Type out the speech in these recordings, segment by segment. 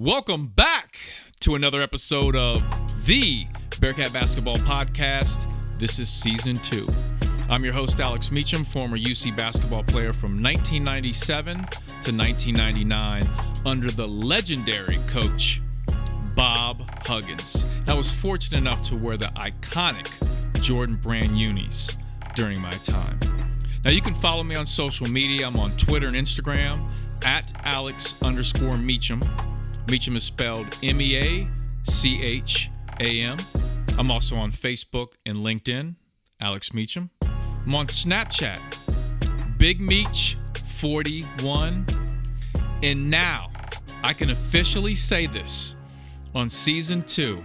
Welcome back to another episode of the Bearcat Basketball Podcast. This is Season 2. I'm your host, Alex Meacham, former UC basketball player from 1997 to 1999 under the legendary coach Bob Huggins. I was fortunate enough to wear the iconic Jordan brand unis during my time. Now, you can follow me on social media. I'm on Twitter and Instagram at Alex_Meacham. Meacham is spelled Meacham. I'm also on Facebook and LinkedIn, Alex Meacham. I'm on Snapchat, Big Meach 41. And now, I can officially say this. On Season 2,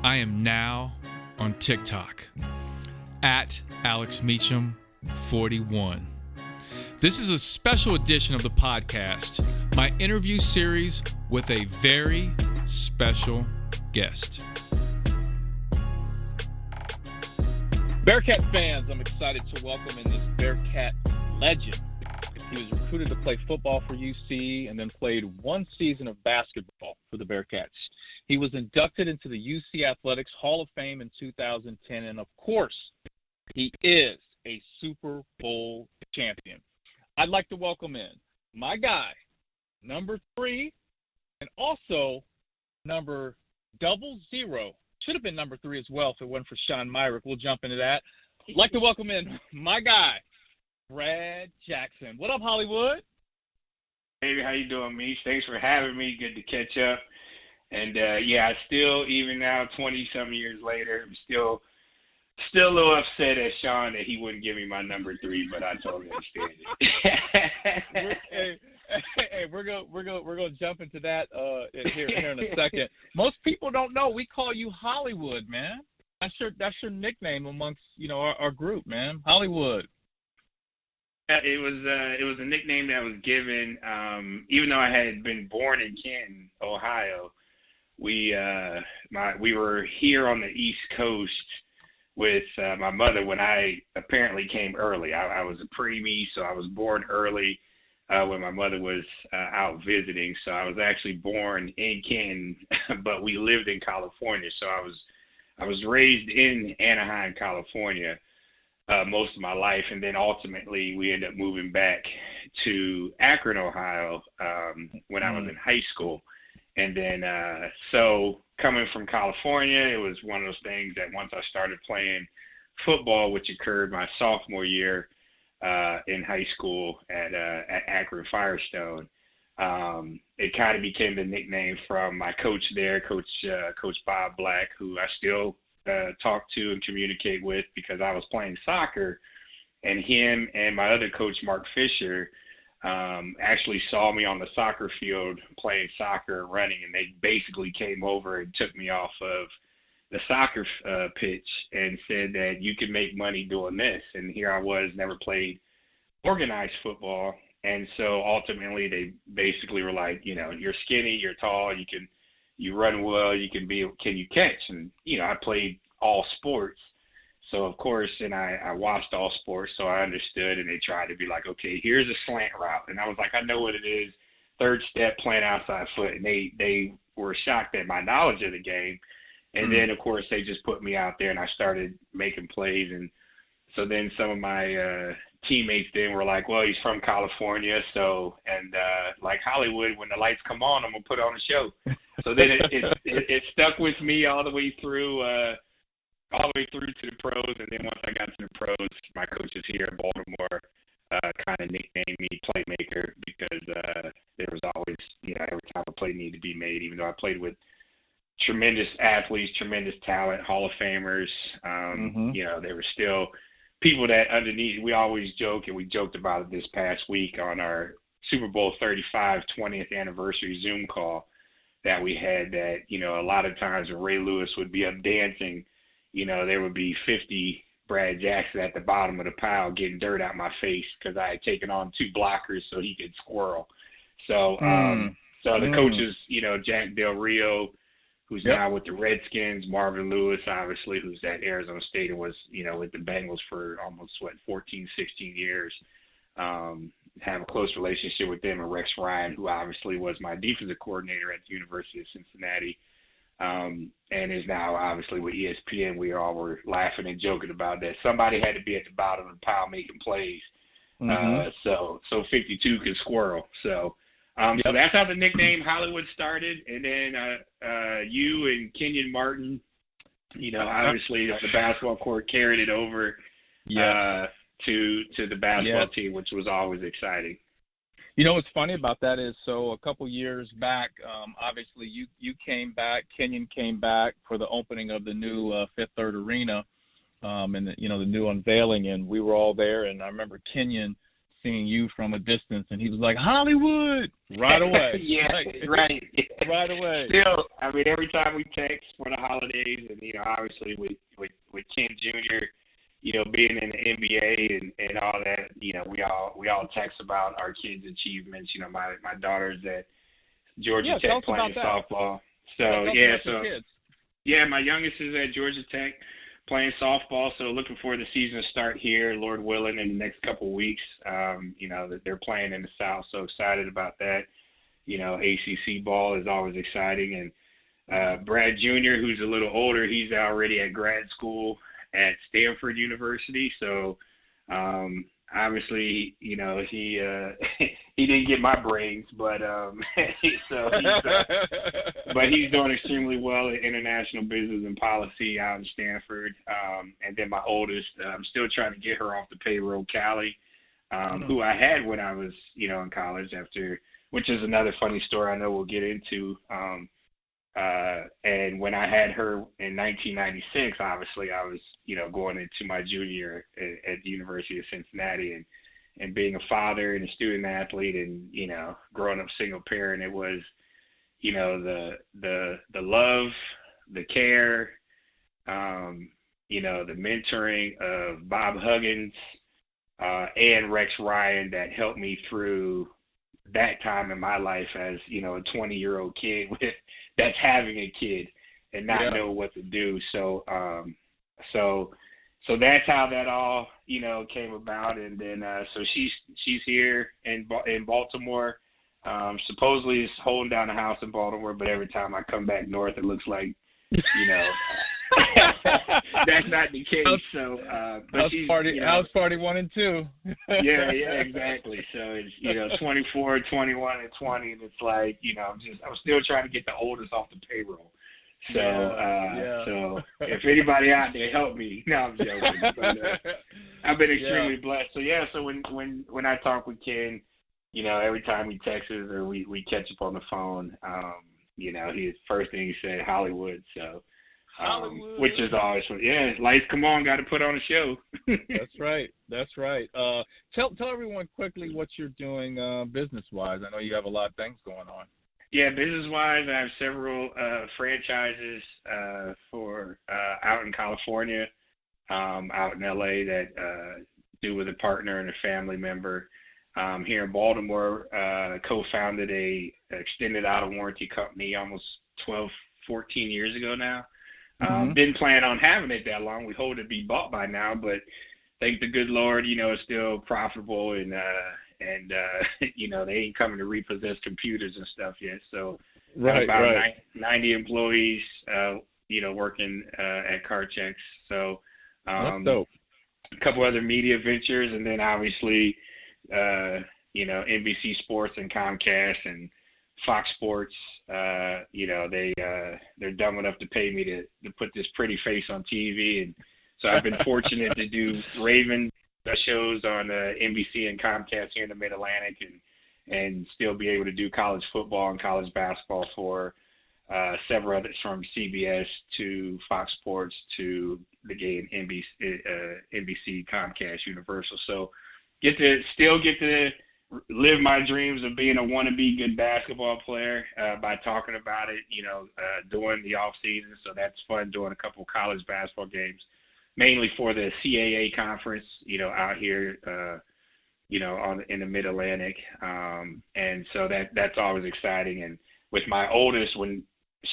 I am now on TikTok, at Alex Meacham 41. This is a special edition of the podcast, my interview series with a very special guest. Bearcat fans, I'm excited to welcome in this Bearcat legend. He was recruited to play football for UC and then played one season of basketball for the Bearcats. He was inducted into the UC Athletics Hall of Fame in 2010, and of course, he is a Super Bowl champion. I'd like to welcome in my guy, number 3, and also number 00. Should have been number 3 as well if it wasn't for Sean Myrick. We'll jump into that. I'd like to welcome in my guy, Brad Jackson. What up, Hollywood? Hey, how you doing, Meach? Thanks for having me. Good to catch up. And, I still, even now, 20-some years later, I'm still a little upset at Sean that he wouldn't give me my number 3, but I totally understand it. We're gonna jump into that here in a second. Most people don't know we call you Hollywood, man. That's your nickname amongst our group, man. Hollywood. It was a nickname that was given, even though I had been born in Canton, Ohio. We were here on the East Coast with my mother when I apparently came early. I was a preemie, so I was born early when my mother was out visiting. So I was actually born in Canton, but we lived in California. So I was raised in Anaheim, California, most of my life, and then ultimately we ended up moving back to Akron, Ohio, when I was in high school. And then, so coming from California, it was one of those things that once I started playing football, which occurred my sophomore year in high school at Akron Firestone, it kind of became the nickname from my coach there, Coach Bob Black, who I still talk to and communicate with because I was playing soccer, and him and my other coach, Mark Fisher, actually saw me on the soccer field playing soccer and running, and they basically came over and took me off of the soccer pitch and said that you can make money doing this. And here I was, never played organized football, and so ultimately they basically were like, you're skinny, you're tall, you run well, can you catch? And I played all sports. So, of course, and I watched all sports, so I understood, and they tried to be like, okay, here's a slant route. And I was like, I know what it is, third step, plant outside foot. And they were shocked at my knowledge of the game. And then, of course, they just put me out there, and I started making plays. And so then some of my teammates then were like, well, he's from California, like Hollywood, when the lights come on, I'm going to put on a show. So then it stuck with me all the way through to the pros, and then once I got to the pros, my coaches here in Baltimore kind of nicknamed me Playmaker because there was always, every time a play needed to be made, even though I played with tremendous athletes, tremendous talent, Hall of Famers. There were still people that underneath, we always joke, and we joked about it this past week on our Super Bowl 35 20th anniversary Zoom call that we had, that, a lot of times when Ray Lewis would be up dancing, there would be 50 Brad Jackson at the bottom of the pile getting dirt out my face because I had taken on 2 blockers so he could squirrel. So the coaches, Jack Del Rio, who's now with the Redskins, Marvin Lewis, obviously, who's at Arizona State and was, with the Bengals for almost, 14, 16 years. have a close relationship with them, and Rex Ryan, who obviously was my defensive coordinator at the University of Cincinnati, and is now obviously with ESPN. We all were laughing and joking about that. Somebody had to be at the bottom of the pile making plays. So 52 could squirrel. So so that's how the nickname Hollywood started. And then you and Kenyon Martin, obviously the basketball court carried it over to the basketball team, which was always exciting. What's funny about that is, so a couple years back, obviously you came back, Kenyon came back for the opening of the new Fifth Third Arena, and the new unveiling, and we were all there, and I remember Kenyon seeing you from a distance, and he was like, Hollywood, right away. Right. Right away. Still, I mean, every time we text for the holidays, and obviously with Ken Jr., being in the NBA and all that, we all text about our kids' achievements. My daughter's at Georgia Tech playing softball. My youngest is at Georgia Tech playing softball. So looking forward to the season to start here, Lord willing, in the next couple of weeks. That they're playing in the South, so excited about that. ACC ball is always exciting, and Brad Jr., who's a little older, he's already at grad school at Stanford University, so obviously, he he didn't get my brains, but but he's doing extremely well in international business and policy out in Stanford. And then my oldest, I'm still trying to get her off the payroll, Callie, who I had when I was, in college which is another funny story I know we'll get into. And when I had her in 1996, obviously I was, going into my junior year at the University of Cincinnati, and being a father and a student athlete, and growing up single parent, it was, the love, the care, the mentoring of Bob Huggins and Rex Ryan that helped me through that time in my life as, a 20-year-old kid that's having a kid and not know what to do. So that's how that all, came about. And then, so she's here in Baltimore. Supposedly is holding down a house in Baltimore, but every time I come back north, it looks like, that's not the case. So, but house party 1 and 2. yeah, exactly. So it's 24, 21, and 20, and it's like I'm still trying to get the oldest off the payroll. So, so if anybody out there, help me. No, I'm joking. But, I've been extremely blessed. So so when I talk with Ken, every time he texts us or we catch up on the phone, his first thing he said, Hollywood. So. Hollywood. Which is always lights come on, got to put on a show. That's right. Tell everyone quickly what you're doing business wise. I know you have a lot of things going on. Yeah, business wise, I have several franchises for out in California, out in LA that do with a partner and a family member. Here in Baltimore, co-founded a extended out of warranty company almost 12, 14 years ago now. Didn't plan on having it that long. We hope to be bought by now, but thank the good Lord, it's still profitable, and they ain't coming to repossess computers and stuff yet. So about 90 employees, working at Car Checks. So that's dope. A couple other media ventures, and then obviously, NBC Sports and Comcast and Fox Sports. They're dumb enough to pay me to put this pretty face on TV, and so I've been fortunate to do Raven shows on NBC and Comcast here in the Mid-Atlantic, and still be able to do college football and college basketball for several others, from CBS to Fox Sports to the game NBC, Comcast, Universal. So get to live my dreams of being a wannabe good basketball player by talking about it, during the off season. So that's fun, doing a couple college basketball games, mainly for the CAA conference, out here, in the Mid-Atlantic. And so that's always exciting. And with my oldest, when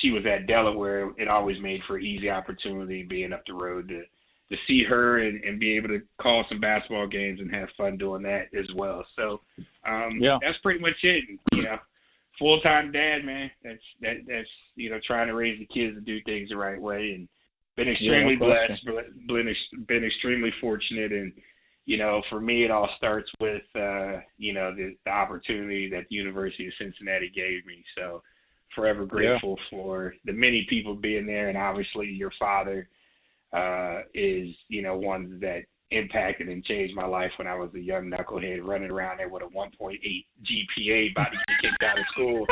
she was at Delaware, it always made for easy opportunity being up the road to to see her and be able to call some basketball games and have fun doing that as well. So that's pretty much it. You know, full-time dad, man. That's you know, trying to raise the kids to do things the right way, and been extremely blessed, been extremely fortunate. And you know, for me, it all starts with you know, the opportunity that the University of Cincinnati gave me. So forever grateful for the many people being there, and obviously your father is, you know, one that impacted and changed my life when I was a young knucklehead running around there with a 1.8 GPA, about to get kicked out of school.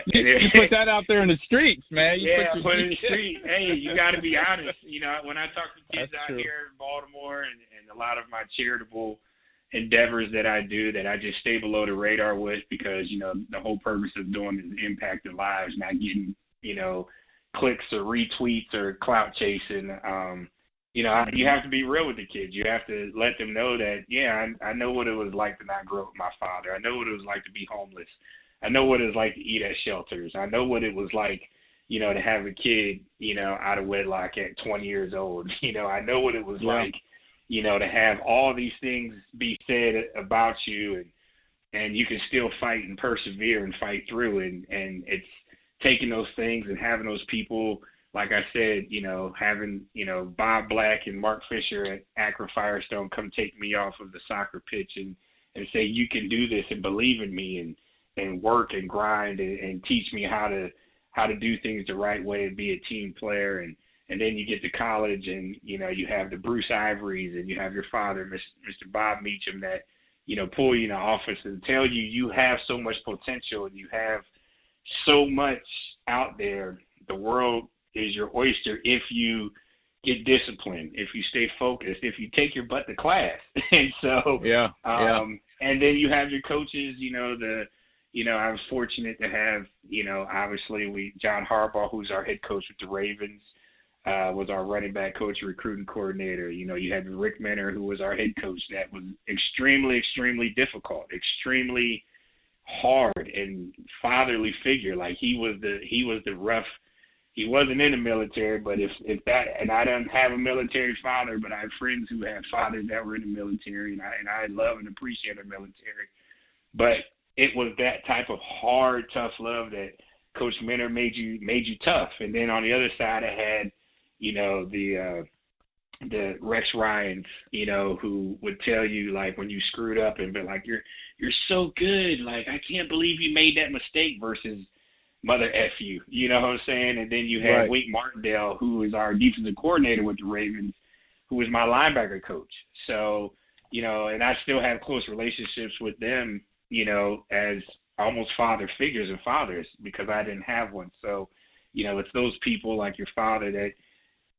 You put that out there in the streets, man. Put it in the street. Hey, you got to be honest. You know, when I talk to kids out here in Baltimore and a lot of my charitable endeavors that I do, that I just stay below the radar with, because, you know, the whole purpose of doing is impacting lives, not getting, you know, clicks or retweets or clout chasing. You know, you have to be real with the kids. You have to let them know that, I know what it was like to not grow up with my father. I know what it was like to be homeless. I know what it was like to eat at shelters. I know what it was like, you know, to have a kid, you know, out of wedlock at 20 years old. You know, I know what it was like, you know, to have all these things be said about you, and you can still fight and persevere and fight through. And it's taking those things and having those people, like I said, you know, having, you know, Bob Black and Mark Fisher at Akron Firestone come take me off of the soccer pitch and say, you can do this, and believe in me, and work and grind and teach me how to do things the right way and be a team player. And then you get to college, and, you know, you have the Bruce Ivorys, and you have your father, Mr. Bob Meacham, that, you know, pull you in the office and tell you you have so much potential and you have so much out there. The world is your oyster if you get disciplined, if you stay focused, if you take your butt to class. And so, and then you have your coaches, you know, I was fortunate to have, you know, obviously John Harbaugh, who's our head coach with the Ravens, was our running back coach, recruiting coordinator. You know, you had Rick Menner, who was our head coach. That was extremely, extremely difficult, extremely hard and fatherly figure. Like he was the rough. He wasn't in the military, but if that, and I don't have a military father, but I have friends who have fathers that were in the military, and I love and appreciate the military. But it was that type of hard, tough love that Coach Menner made you tough. And then on the other side, I had, you know, the Rex Ryans, you know, who would tell you, like, when you screwed up and be like, you're so good, like, I can't believe you made that mistake, versus mother F you, you know what I'm saying? And then you had Wink Martindale, who is our defensive coordinator with the Ravens, who was my linebacker coach. So, you know, and I still have close relationships with them, you know, as almost father figures and fathers, because I didn't have one. So, you know, it's those people like your father that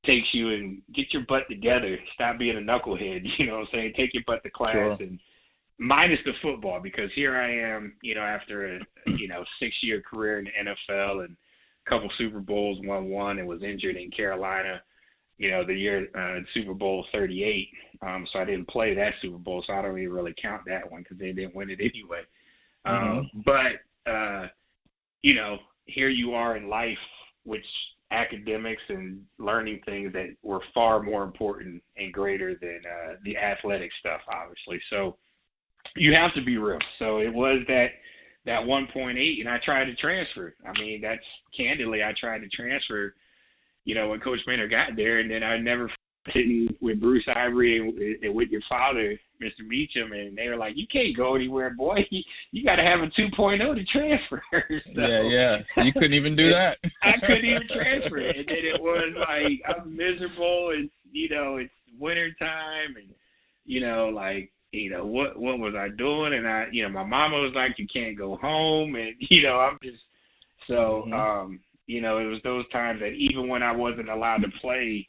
takes you and get your butt together, stop being a knucklehead, you know what I'm saying? Take your butt to class, and minus the football, because here I am, you know, after a, you know, 6-year career in the NFL and a couple Super Bowls, won one, and was injured in Carolina, you know, the year Super Bowl 38. So I didn't play that Super Bowl, so I don't even really count that one because they didn't win it anyway. But, you know, here you are in life, which academics and learning things that were far more important and greater than the athletic stuff, obviously. So you have to be real. So it was that 1.8, and I tried to transfer. I mean, that's candidly, I tried to transfer, you know, when Coach Menner got there, and then I never sitting with Bruce Ivory and with your father, Mr. Meacham, and they were like, you can't go anywhere, boy. You got to have a 2.0 to transfer. So, You couldn't even do that. I couldn't even transfer. And then it was like, I'm miserable, and, you know, it's winter time, and, you know, like, you know, what was I doing? And I, you know, my mama was like, you can't go home. And, you know, I'm just, so, you know, it was those times that even when I wasn't allowed to play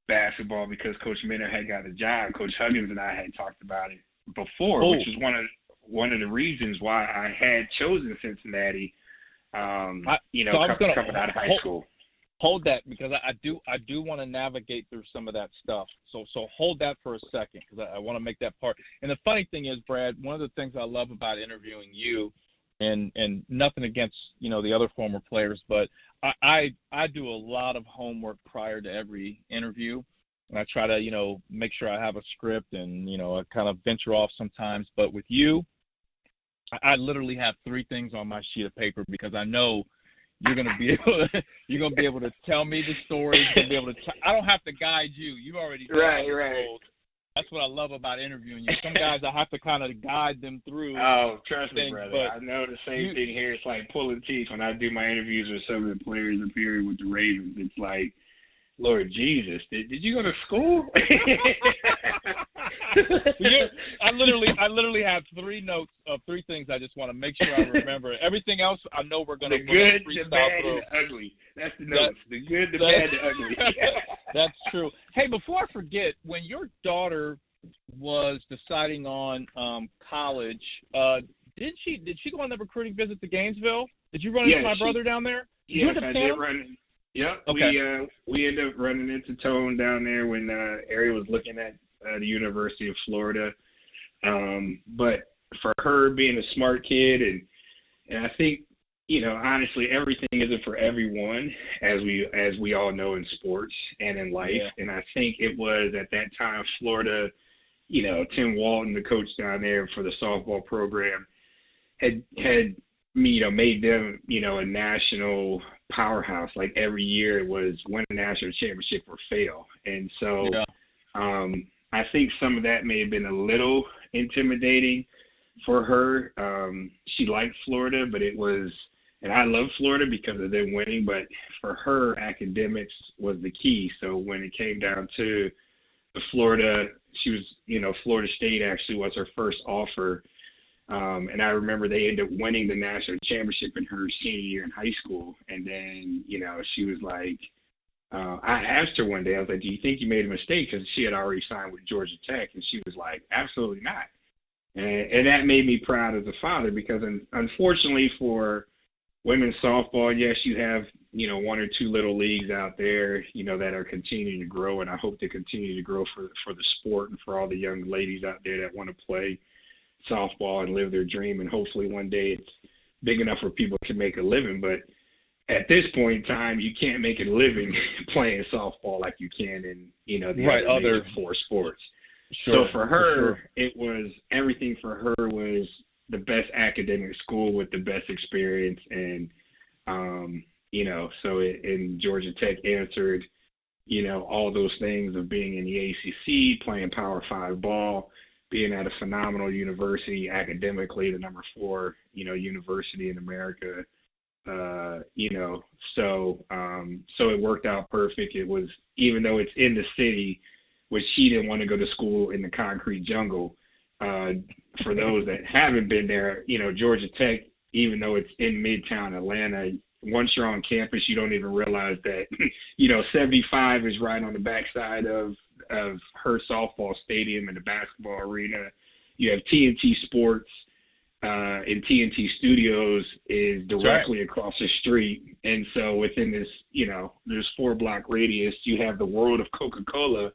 basketball because Coach Menner had got a job, Coach Huggins and I had talked about it before, which is one of the reasons why I had chosen Cincinnati, you know, coming out of high school. Hold that, because I do want to navigate through some of that stuff. So hold that for a second, because I want to make that part. And the funny thing is, Brad, one of the things I love about interviewing you, and nothing against, you know, the other former players, but I do a lot of homework prior to every interview. And I try to, make sure I have a script and, I kind of venture off sometimes. But with you, I literally have three things on my sheet of paper because I know you're going to be able to tell me the story. You're going to be able to I don't have to guide you. You already know. Right. That's what I love about interviewing you. Some guys I have to kind of guide them through. Oh, trust me, brother. But I know the same thing here. It's like pulling teeth when I do my interviews with some of the players up here with the Ravens. It's like, Lord Jesus, did you go to school? I literally have three notes of three things I just want to make sure I remember. Everything else I know we're going to good, the bad, and the ugly. That's the notes. The good, the bad, the ugly. That's true. Hey, before I forget, when your daughter was deciding on college, did she go on the recruiting visit to Gainesville? Did you run into my brother down there? Yes, I did run. Yep. Okay. We ended up running into Tone down there when Ari was looking at the University of Florida. But for her being a smart kid, and I think, honestly, everything isn't for everyone, as we all know in sports and in life. Yeah. And I think it was at that time Florida, Tim Walton, the coach down there for the softball program, had made them, a national powerhouse. Like every year it was win a national championship or fail. And so I think some of that may have been a little intimidating for her. She liked Florida, but it was, and I love Florida because of them winning, but for her, academics was the key. So when it came down to the Florida, she was, Florida State actually was her first offer. And I remember they ended up winning the national championship in her senior year in high school. And then, she was like, I asked her one day, I was like, do you think you made a mistake? Because she had already signed with Georgia Tech. And she was like, absolutely not. And that made me proud as a father because unfortunately for women's softball, yes, you have, one or two little leagues out there, that are continuing to grow. And I hope they continue to grow for the sport and for all the young ladies out there that want to play softball and live their dream. And hopefully one day it's big enough where people can make a living. But at this point in time, you can't make a living playing softball like you can in, the other four sports. Sure, so for her, it was everything for her was the best academic school with the best experience. And, and Georgia Tech answered, all those things of being in the ACC, playing Power 5 ball, being at a phenomenal university academically, the number 4, university in America, so it worked out perfect. It was, even though it's in the city, which she didn't want to go to school in the concrete jungle. For those that haven't been there, Georgia Tech, even though it's in Midtown Atlanta, once you're on campus, you don't even realize that, 75 is right on the backside of her softball stadium and the basketball arena. You have TNT Sports and TNT Studios is directly across the street. And so within this, there's 4-block radius, you have the World of Coca-Cola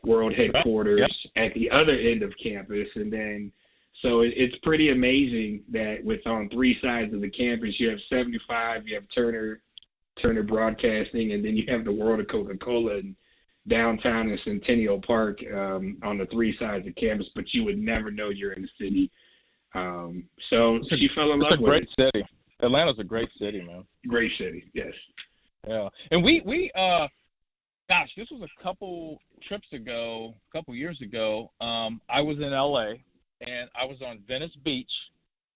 world headquarters at the other end of campus. And then, so it's pretty amazing that on 3 sides of the campus, you have 75, you have Turner Broadcasting, and then you have the World of Coca-Cola and downtown in Centennial Park on the 3 sides of campus, but you would never know you're in the city. So she fell in love with it. It's a great city. Atlanta's a great city, man. Great city, yes. Yeah. And we this was a couple years ago. I was in LA and I was on Venice Beach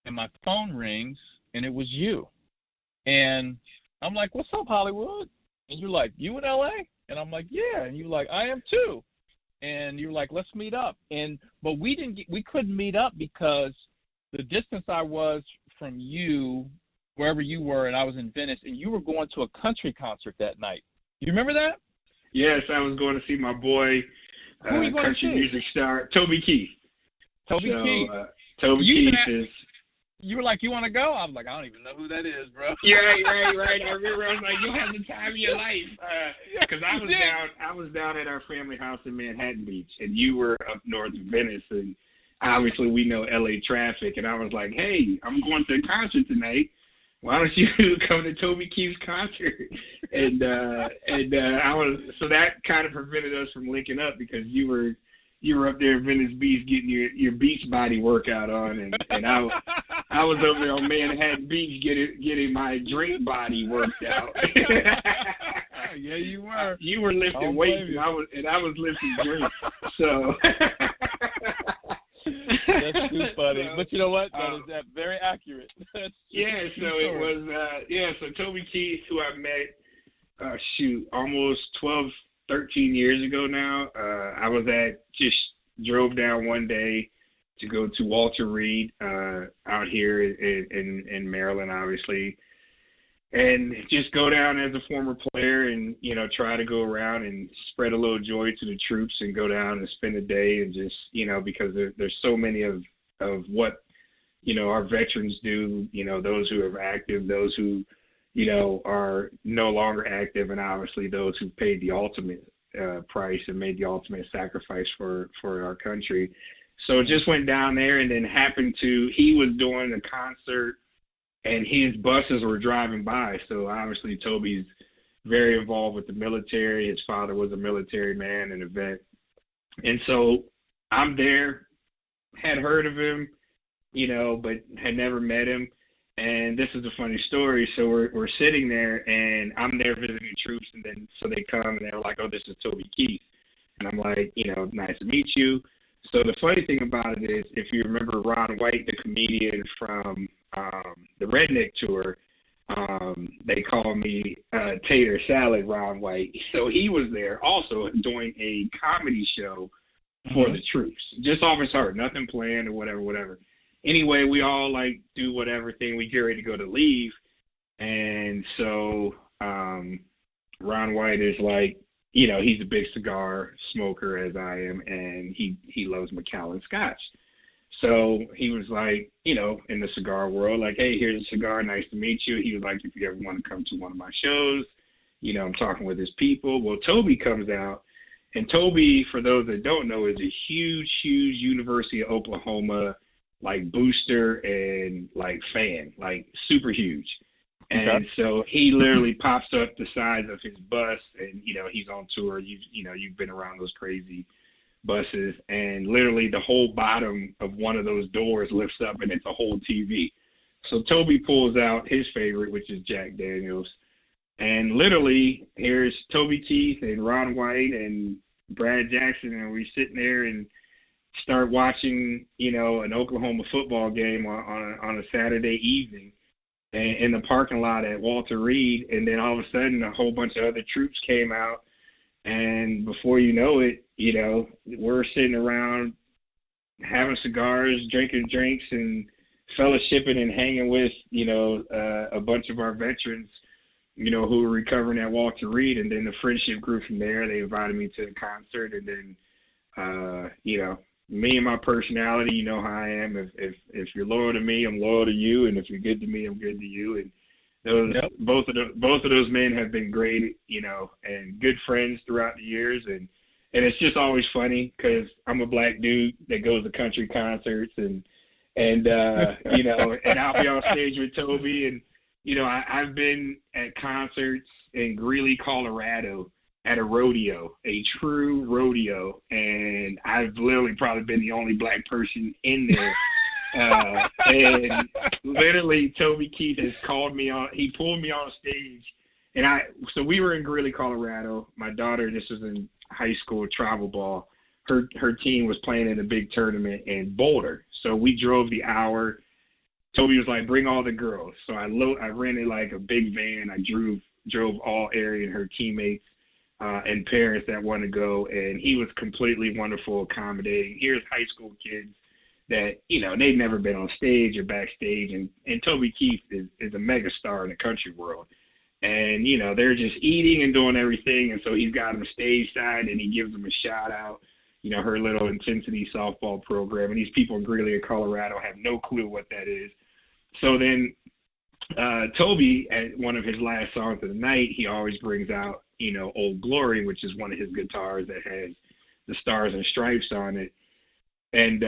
and my phone rings and it was you. And I'm like, what's up, Hollywood? And you're like, you in LA? And I'm like, yeah. And you're like, I am too. And you're like, let's meet up. But we couldn't meet up because the distance I was from you, wherever you were, and I was in Venice, and you were going to a country concert that night. You remember that? Yes, I was going to see my boy, Who are you going country to see? music star, Toby Keith. Toby Keith. Toby Keith is... You were like, you want to go? I was like, I don't even know who that is, bro. Yeah, right. I remember I was like, you'll have the time of your life. Because I was down at our family house in Manhattan Beach, and you were up north of Venice, and obviously we know LA traffic, and I was like, hey, I'm going to a concert tonight. why don't you come to Toby Keith's concert? And I was, so that kind of prevented us from linking up because you were up there in Venice Beach getting your beach body workout on, and I was over there on Manhattan Beach getting my drink body worked out. Yeah, you were. You were lifting weights, and I was lifting drinks. So that's too funny. But you know what? That is very accurate. Yeah. So it was. So Toby Keith, who I met, almost 12, 13 years ago now. I just drove down one day to go to Walter Reed out here in Maryland, obviously, and just go down as a former player and, try to go around and spread a little joy to the troops and go down and spend a day and just, because there's so many of what, our veterans do, those who are active, those who, are no longer active, and obviously those who paid the ultimate price and made the ultimate sacrifice for our country. So just went down there, and then he was doing a concert and his buses were driving by. So obviously Toby's very involved with the military. His father was a military man and a vet. And so I'm there, had heard of him, but had never met him. And this is a funny story. So we're sitting there, and I'm there visiting troops, and then so they come, and they're like, "Oh, this is Toby Keith." And I'm like, "Nice to meet you." So the funny thing about it is, if you remember Ron White, the comedian from the Redneck Tour, they call me Tater Salad Ron White. So he was there also doing a comedy show for the troops, just off his heart, nothing planned or whatever. Anyway, we all do whatever thing. We get ready to go to leave. And so Ron White is he's a big cigar smoker as I am, and he loves Macallan Scotch. So he was in the cigar world, "Hey, here's a cigar. Nice to meet you." He was like, "If you ever want to come to one of my shows, I'm talking with his people." Well, Toby comes out, and Toby, for those that don't know, is a huge University of Oklahoma booster and fan, super huge. And so he literally pops up the size of his bus, and he's on tour. You've been around those crazy buses, and literally the whole bottom of one of those doors lifts up, and it's a whole TV. So Toby pulls out his favorite, which is Jack Daniels, and literally here's Toby Keith and Ron White and Brad Jackson, and we sitting there and start watching, an Oklahoma football game on a Saturday evening in the parking lot at Walter Reed. And then all of a sudden a whole bunch of other troops came out, and before you know it, we're sitting around having cigars, drinking drinks, and fellowshipping and hanging with, a bunch of our veterans, who were recovering at Walter Reed. And then the friendship grew from there. They invited me to the concert, and then, me and my personality, you know how I am. If you're loyal to me, I'm loyal to you, and if you're good to me, I'm good to you. And both of those men have been great, and good friends throughout the years. And it's just always funny because I'm a black dude that goes to country concerts, and and I'll be on stage with Toby, and I've been at concerts in Greeley, Colorado, at a rodeo, a true rodeo, and I've literally probably been the only black person in there. And literally Toby Keith has called me on, he pulled me on stage, and so we were in Greeley, Colorado. My daughter, this was in high school travel ball, her team was playing in a big tournament in Boulder. So we drove the hour. Toby was like, "Bring all the girls." So I rented a big van. I drove all Ari and her teammates and parents that want to go, and he was completely wonderful, accommodating. Here's high school kids that, they've never been on stage or backstage, and Toby Keith is a mega star in the country world. And, they're just eating and doing everything, and so he's got them stage side, and he gives them a shout out, her little intensity softball program. And these people in Greeley, Colorado have no clue what that is. So then Toby, at one of his last songs of the night, he always brings out, Old Glory, which is one of his guitars that has the Stars and Stripes on it. And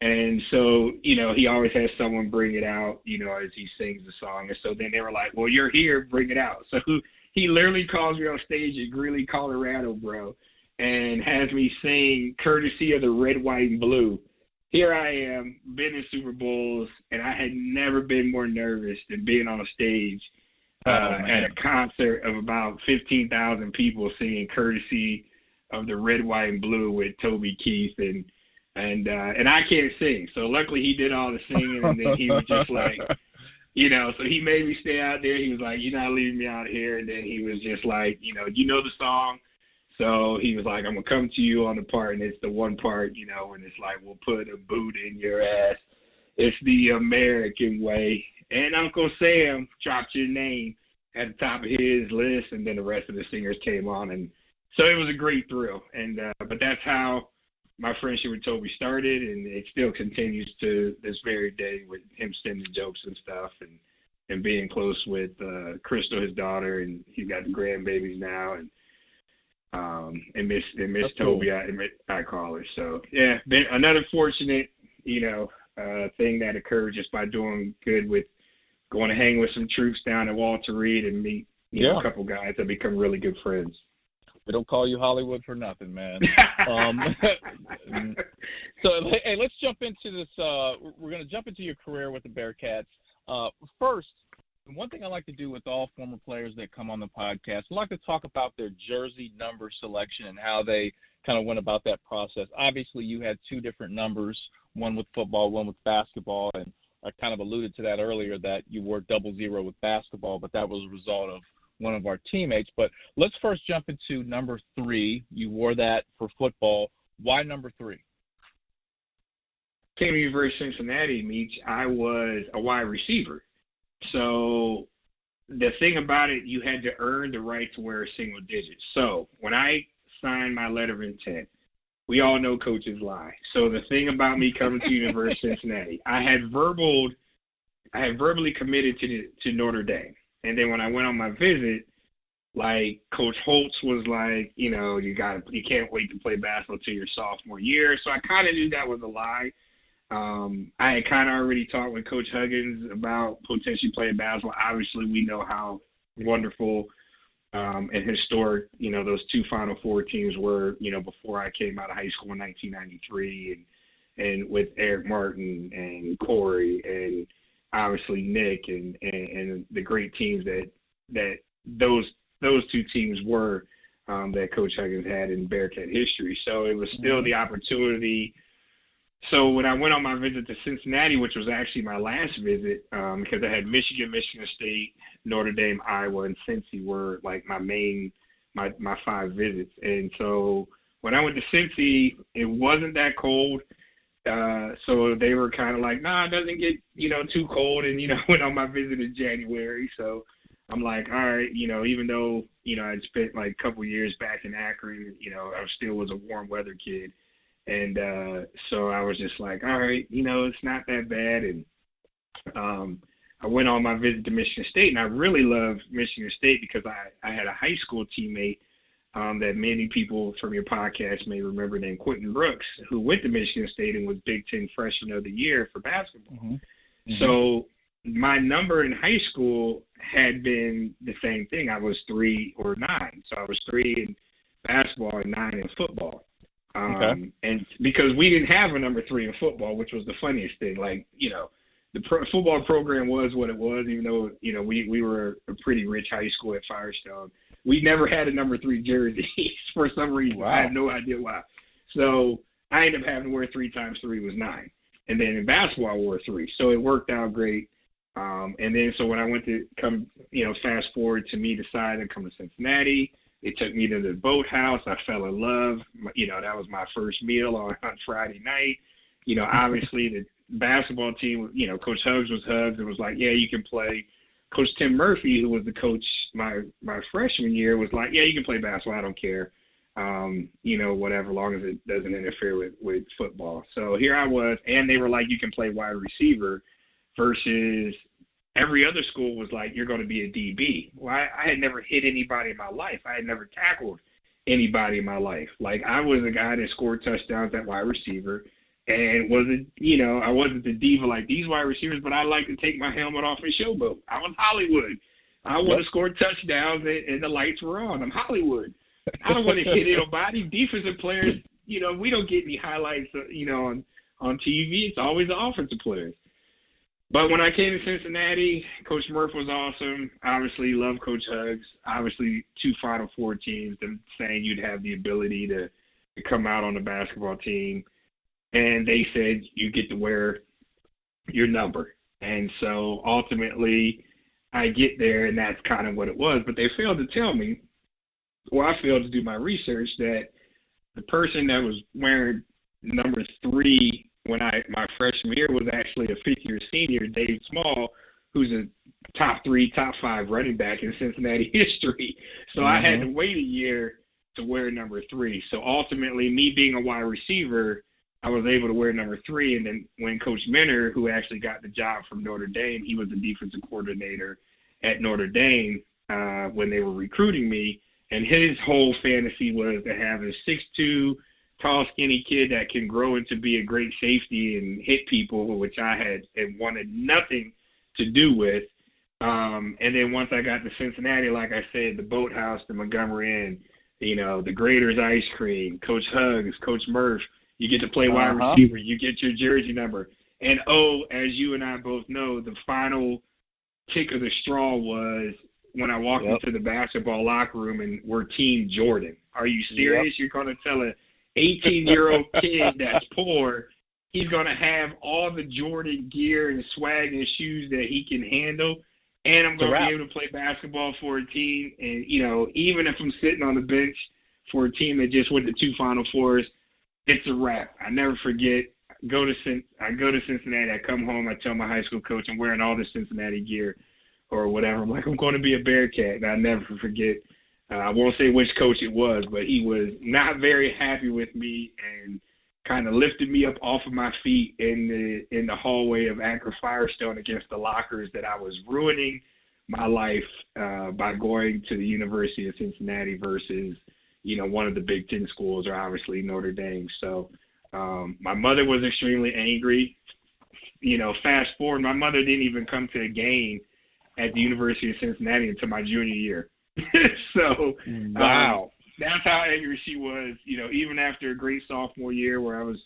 And so, he always has someone bring it out, as he sings the song. And so then they were like, well, you're here, bring it out. So he literally calls me on stage in Greeley, Colorado, bro, and has me sing courtesy of the Red, White, and Blue. Here I am, been in Super Bowls, and I had never been more nervous than being on a stage at a concert of about 15,000 people singing courtesy of the Red, White, and Blue with Toby Keith. And I can't sing. So luckily he did all the singing, and then he was just like, so he made me stay out there. He was like, you're not leaving me out here. And then he was just like, you know the song. So he was like, I'm going to come to you on the part, and it's the one part, when it's like, we'll put a boot in your ass. It's the American way. And Uncle Sam dropped your name at the top of his list, and then the rest of the singers came on. And so it was a great thrill. And but that's how my friendship with Toby started, and it still continues to this very day with him sending jokes and stuff, and being close with Crystal, his daughter, and he's got the grandbabies now, and Miss Toby, cool. I call her. So yeah, been another fortunate thing that occurred just by doing good with going to hang with some troops down at Walter Reed and meet a couple guys that become really good friends. We don't call you Hollywood for nothing, man. So, hey, let's jump into this. We're going to jump into your career with the Bearcats. First, one thing I like to do with all former players that come on the podcast, I like to talk about their jersey number selection and how they kind of went about that process. Obviously, you had two different numbers, one with football, one with basketball, and I kind of alluded to that earlier that you wore 00 with basketball, but that was a result of one of our teammates. But let's first jump into number 3. You wore that for football. Why number 3? Came to University of Cincinnati, Meach. I was a wide receiver. So the thing about it, you had to earn the right to wear a single digit. So when I signed my letter of intent, we all know coaches lie. So the thing about me coming to University of Cincinnati, I had verbally committed to Notre Dame. And then when I went on my visit, like Coach Holtz was like, you can't wait to play basketball till your sophomore year. So I kind of knew that was a lie. I had kind of already talked with Coach Huggins about potentially playing basketball. Obviously, we know how wonderful and historic, those 2 Final Four teams were, before I came out of high school in 1993, and with Eric Martin and Corey and obviously Nick and the great teams that those 2 teams were that Coach Huggins had in Bearcat history. So it was still the opportunity. So when I went on my visit to Cincinnati, which was actually my last visit, because I had Michigan State, Notre Dame, Iowa, and Cincy were like my 5 visits. And so when I went to Cincy, it wasn't that cold. So they were kind of like, nah, it doesn't get, too cold. And, went on my visit in January. So I'm like, all right, even though, I'd spent like a couple years back in Akron, I still was a warm weather kid. And so I was just like, all right, it's not that bad. And I went on my visit to Michigan State, and I really loved Michigan State because I had a high school teammate that many people from your podcast may remember, named Quentin Brooks, who went to Michigan State and was Big Ten Freshman of the Year for basketball. Mm-hmm. So my number in high school had been the same thing. I was 3 or 9. So I was 3 in basketball and 9 in football. And because we didn't have a number 3 in football, which was the funniest thing. Like, the football program was what it was, even though, we were a pretty rich high school at Firestone. We never had a number 3 jersey for some reason. Wow. I have no idea why. So I ended up having to wear 3 times 3 was 9. And then in basketball, I wore 3. So it worked out great. And then so when I went to come, fast forward to me deciding to come to Cincinnati, it took me to the boathouse. I fell in love. That was my first meal on Friday night. Obviously the basketball team, Coach Hugs was Hugs. It was like, yeah, you can play. Coach Tim Murphy, who was the coach my freshman year, was like, yeah, you can play basketball. I don't care. Whatever, long as it doesn't interfere with football. So here I was, and they were like, you can play wide receiver, versus every other school was like, you're going to be a DB. Well, I had never hit anybody in my life. I had never tackled anybody in my life. Like, I was a guy that scored touchdowns at wide receiver. and I wasn't the diva like these wide receivers, but I like to take my helmet off and showboat. I was Hollywood. I want to score touchdowns, and the lights were on. I'm Hollywood. I don't want to hit anybody. Defensive players, we don't get any highlights, on TV. It's always the offensive players. But when I came to Cincinnati, Coach Murph was awesome. Obviously, love Coach Huggs. Obviously, 2 Final Four teams, them saying you'd have the ability to come out on the basketball team. And they said you get to wear your number. And so ultimately, I get there, and that's kind of what it was. But they failed to tell me, or I failed to do my research, that the person that was wearing number 3 when my freshman year was actually a fifth-year senior, Dave Small, who's a top 3, top 5 running back in Cincinnati history. So I had to wait a year to wear number 3. So ultimately, me being a wide receiver, I was able to wear number 3. And then when Coach Minner, who actually got the job from Notre Dame, he was the defensive coordinator at Notre Dame when they were recruiting me. And his whole fantasy was to have a 6'2", tall, skinny kid that can grow into be a great safety and hit people, which I had wanted nothing to do with. And then once I got to Cincinnati, like I said, the Boathouse, the Montgomery Inn, the Grader's Ice Cream, Coach Huggs, Coach Murph, you get to play wide receiver, you get your jersey number. And, as you and I both know, the final kick of the straw was when I walked into the basketball locker room and we're Team Jordan. Are you serious? You're going to tell an 18-year-old kid that's poor he's going to have all the Jordan gear and swag and shoes that he can handle, and I'm going to be able to play basketball for a team. And, even if I'm sitting on the bench for a team that just went to 2 Final Fours, it's a wrap. I never forget. I go to Cincinnati. I come home. I tell my high school coach I'm wearing all the Cincinnati gear or whatever. I'm like, I'm going to be a Bearcat. And I never forget. I won't say which coach it was, but he was not very happy with me and kind of lifted me up off of my feet in the hallway of Akron Firestone against the lockers that I was ruining my life by going to the University of Cincinnati versus, one of the Big Ten schools, or obviously Notre Dame. So my mother was extremely angry. Fast forward, my mother didn't even come to a game at the University of Cincinnati until my junior year. So wow. That's how angry she was, even after a great sophomore year where I was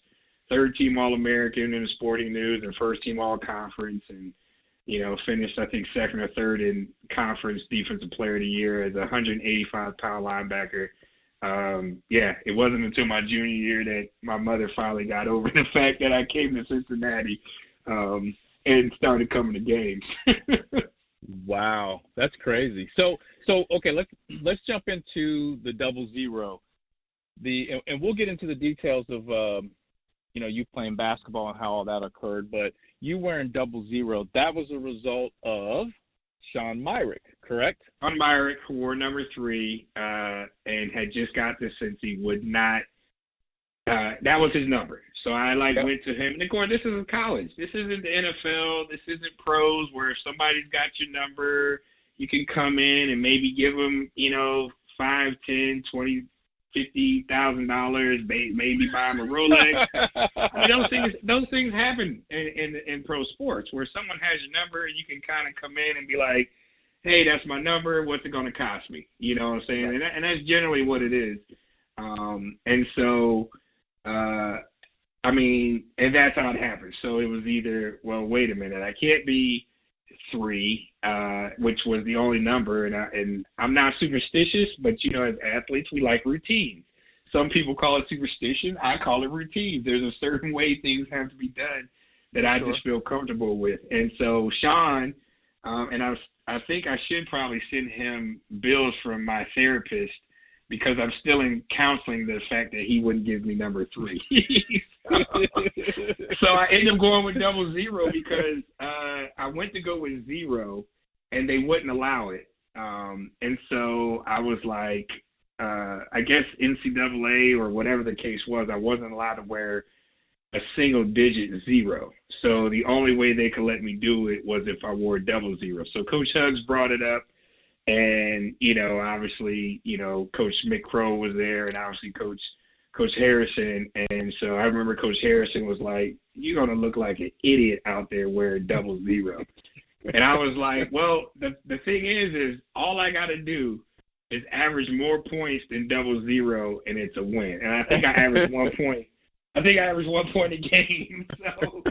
third team All-American in the Sporting News and first team All-Conference and, finished, I think, second or third in conference defensive player of the year as a 185-pound linebacker. It wasn't until my junior year that my mother finally got over the fact that I came to Cincinnati and started coming to games. Wow, that's crazy. So okay, let's jump into the 00. And we'll get into the details of you playing basketball and how all that occurred. But you wearing 00, that was a result of Sean Myrick, correct? Sean Myrick, who wore number 3, and had just got this since he would not. That was his number. So I went to him. And of course, this is college. This isn't the NFL. This isn't pros where if somebody's got your number, you can come in and maybe give them, $5, $10, $20, $50,000, maybe buy them a Rolex. Those things happen in pro sports where someone has your number and you can kind of come in and be like, hey, that's my number. What's it going to cost me? You know what I'm saying? And that's generally what it is. And so, and that's how it happens. So it was either, well, wait a minute, I can't be 3, which was the only number, and I'm not superstitious, but as athletes, we like routine. Some people call it superstition. I call it routine. There's a certain way things have to be done that I just feel comfortable with. And so Sean, and I think I should probably send him bills from my therapist because I'm still in counseling the fact that he wouldn't give me number 3. So I ended up going with 00 because I went to go with 0 and they wouldn't allow it. And so I was like, I guess NCAA or whatever the case was, I wasn't allowed to wear a single digit 0. So the only way they could let me do it was if I wore 00. So Coach Huggs brought it up. And, obviously, Coach Mick Crow was there, and obviously Coach Coach Harrison, and so I remember Coach Harrison was like, "You're gonna look like an idiot out there wearing 00." And I was like, "Well, the thing is all I got to do is average more points than 00, and it's a win." And I think I averaged 1 point. I think I averaged 1 point a game. So,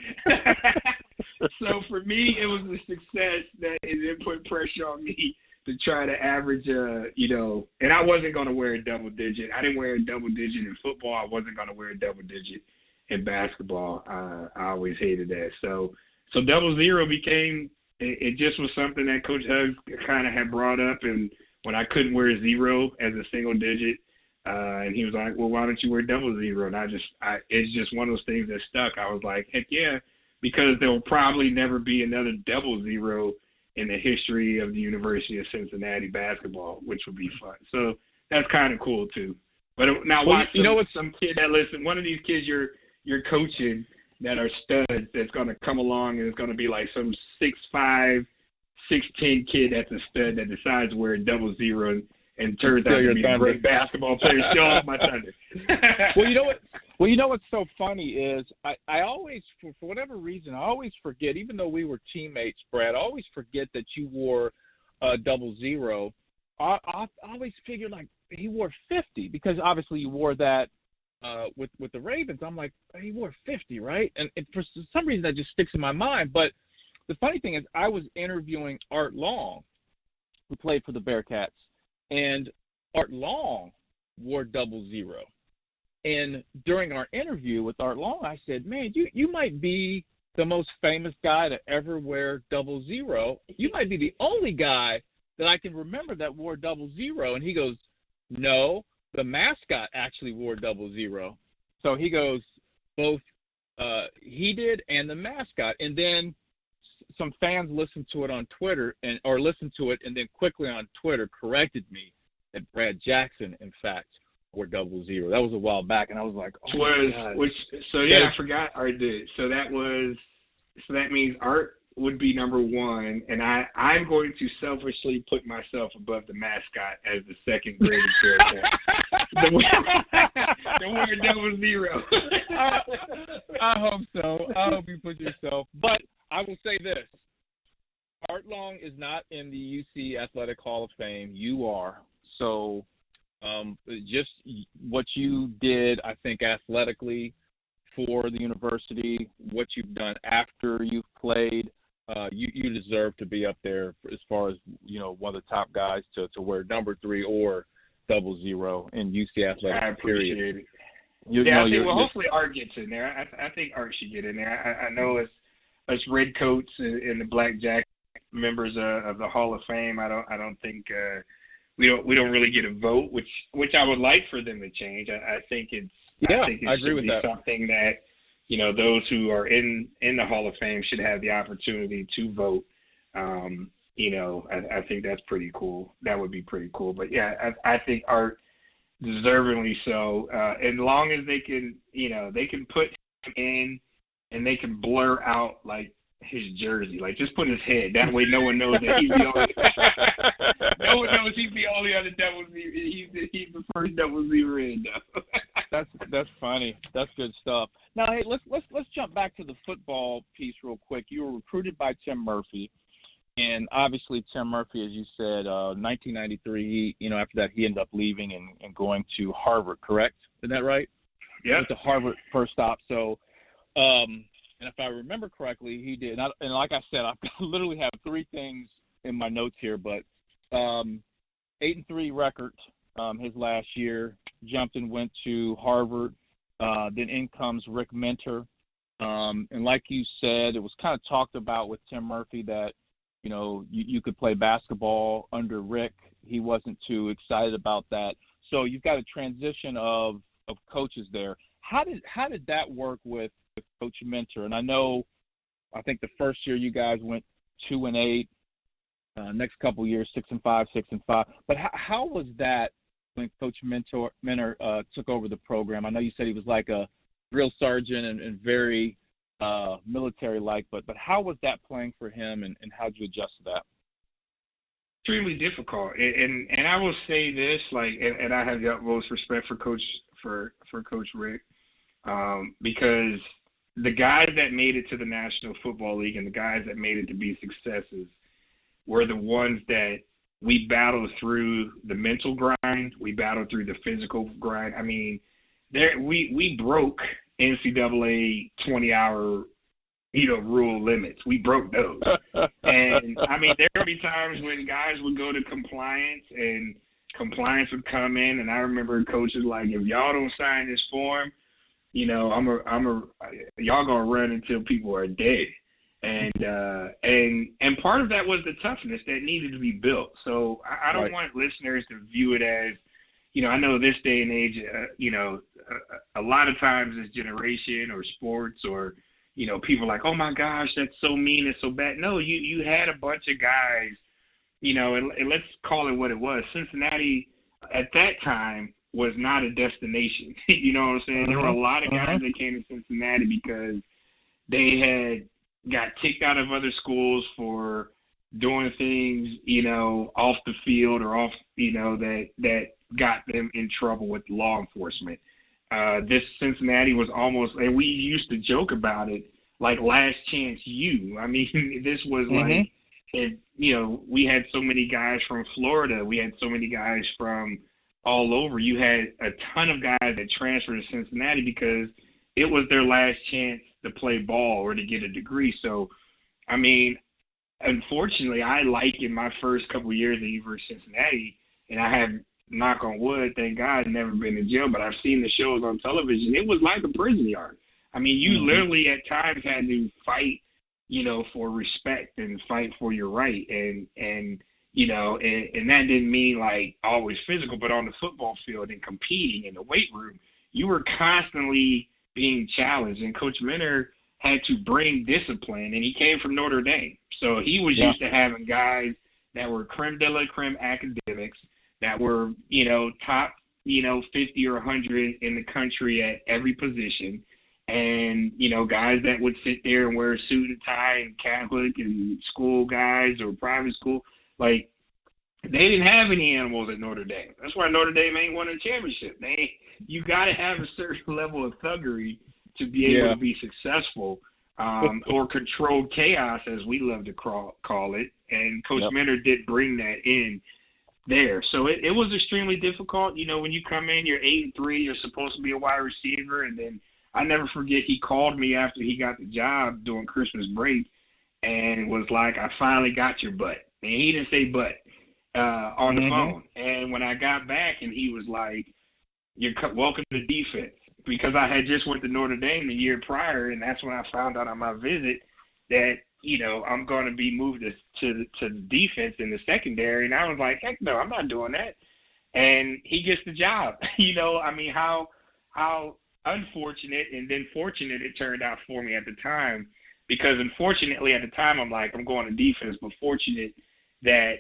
so for me, it was a success that it didn't put pressure on me to try to average, and I wasn't going to wear a double digit. I didn't wear a double digit in football. I wasn't going to wear a double digit in basketball. I always hated that. So 00 became, it just was something that Coach Hugs kind of had brought up. And when I couldn't wear 0 as a single digit, and he was like, "Well, why don't you wear 00?" And it's just one of those things that stuck. I was like, heck yeah, because there will probably never be another 00 in the history of the University of Cincinnati basketball, which would be fun. So that's kind of cool too. But now watch, some kid that listen, one of these kids you're coaching that are studs that's going to come along and it's going to be like some 6'5", 6'10" kid that's a stud that decides to wear 00 and turns out to be a great basketball player. Still off my thunder. Well, you know what's so funny is I always, for whatever reason, I always forget, even though we were teammates, Brad, I always forget that you wore 00. I always figured like he wore 50 because obviously you wore that with the Ravens. I'm like, he wore 50, right? And for some reason that just sticks in my mind. But the funny thing is I was interviewing Art Long, who played for the Bearcats, and Art Long wore 00. And during our interview with Art Long, I said, "Man, you might be the most famous guy to ever wear 00. You might be the only guy that I can remember that wore 00." And he goes, "No, the mascot actually wore 00." So he goes, both he did and the mascot. And then some fans listened to it on Twitter and then quickly on Twitter corrected me that Brad Jackson, in fact, wore 00. That was a while back, and I was like, "Oh my God." I forgot Art did. So that means Art would be number 1, and I'm going to selfishly put myself above the mascot as the second greatest character. The word 00. I hope so. I hope you put yourself. But I will say this: Art Long is not in the UC Athletic Hall of Fame. You are. So just what you did, I think, athletically for the university, what you've done after you've played, you deserve to be up there as far as, one of the top guys to wear number 3 or 00 in UC Athletic. I appreciate it. Hopefully Art gets in there. I think Art should get in there. I know us redcoats and the blackjack members of the Hall of Fame. I don't think we don't really get a vote, which I would like for them to change. I think it agree with that. Something that those who are in the Hall of Fame should have the opportunity to vote. I think that's pretty cool. That would be pretty cool. But yeah, I think Art deservingly so. As long as they can put him in and they can blur out like his jersey, like just put his head. That way, no one knows that he's the only. No one knows he's the only other 00. He's the first 00 in. That's funny. That's good stuff. Now, hey, let's jump back to the football piece real quick. You were recruited by Tim Murphy, and obviously Tim Murphy, as you said, 1993. After that, he ended up leaving and going to Harvard. Correct? Isn't that right? Yeah. Went to Harvard first stop. So. And if I remember correctly, he did. And like I said, I literally have 3 things in my notes here. But 8-3 record his last year. Jumped and went to Harvard. Then in comes Rick Mentor. And like you said, it was kind of talked about with Tim Murphy that, you could play basketball under Rick. He wasn't too excited about that. So you've got a transition of coaches there. How did that work with Coach Mentor? And I think the first year you guys went 2-8. Next couple of years 6-5, 6-5. But how was that when Coach Mentor took over the program? I know you said he was like a drill sergeant and very military-like. But how was that playing for him, and how did you adjust to that? Extremely difficult, and I will say this, and I have the utmost respect for for Coach Rick, because the guys that made it to the National Football League and the guys that made it to be successes were the ones that we battled through the mental grind, we battled through the physical grind. I mean, we broke NCAA 20-hour rule limits. We broke those. And, I mean, there would be times when guys would go to compliance and compliance would come in, and I remember coaches like, if y'all don't sign this form, y'all gonna run until people are dead. And part of that was the toughness that needed to be built. So I don't want listeners to view it as, I know this day and age, a lot of times this generation or sports or, people are like, oh my gosh, that's so mean, it's so bad. No, you had a bunch of guys, and let's call it what it was. Cincinnati at that time was not a destination. You know what I'm saying? There were a lot of guys that came to Cincinnati because they had got kicked out of other schools for doing things, off the field or off, that got them in trouble with law enforcement. This Cincinnati was almost, and we used to joke about it, like Last Chance U. I mean, this was like, we had so many guys from Florida. We had so many guys from all over. You had a ton of guys that transferred to Cincinnati because it was their last chance to play ball or to get a degree. So, I mean, unfortunately, I in my first couple of years at the University of Cincinnati, and I have, knock on wood, thank God, never been in jail, but I've seen the shows on television. It was like a prison yard. I mean, you literally at times had to fight, for respect and fight for your right. And that didn't mean like always physical, but on the football field and competing in the weight room, you were constantly being challenged. And Coach Minter had to bring discipline, and he came from Notre Dame. So he was used to having guys that were creme de la creme academics, that were, top, 50 or 100 in the country at every position. And, guys that would sit there and wear a suit and tie and Catholic and school guys or private school. Like, they didn't have any animals at Notre Dame. That's why Notre Dame ain't won a championship. You got to have a certain level of thuggery to be able to be successful, or controlled chaos, as we love to call it. And Coach Minter did bring that in there. So it was extremely difficult. When you come in, you're 8-3, you're supposed to be a wide receiver, and then I never forget, he called me after he got the job during Christmas break and was like, I finally got your butt. And he didn't say butt on the phone. And when I got back, and he was like, you're welcome to defense. Because I had just went to Notre Dame the year prior, and that's when I found out on my visit that, I'm going to be moved to the defense in the secondary. And I was like, heck no, I'm not doing that. And he gets the job. I mean, how unfortunate and then fortunate it turned out for me at the time, because unfortunately at the time I'm like, I'm going to defense, but fortunate that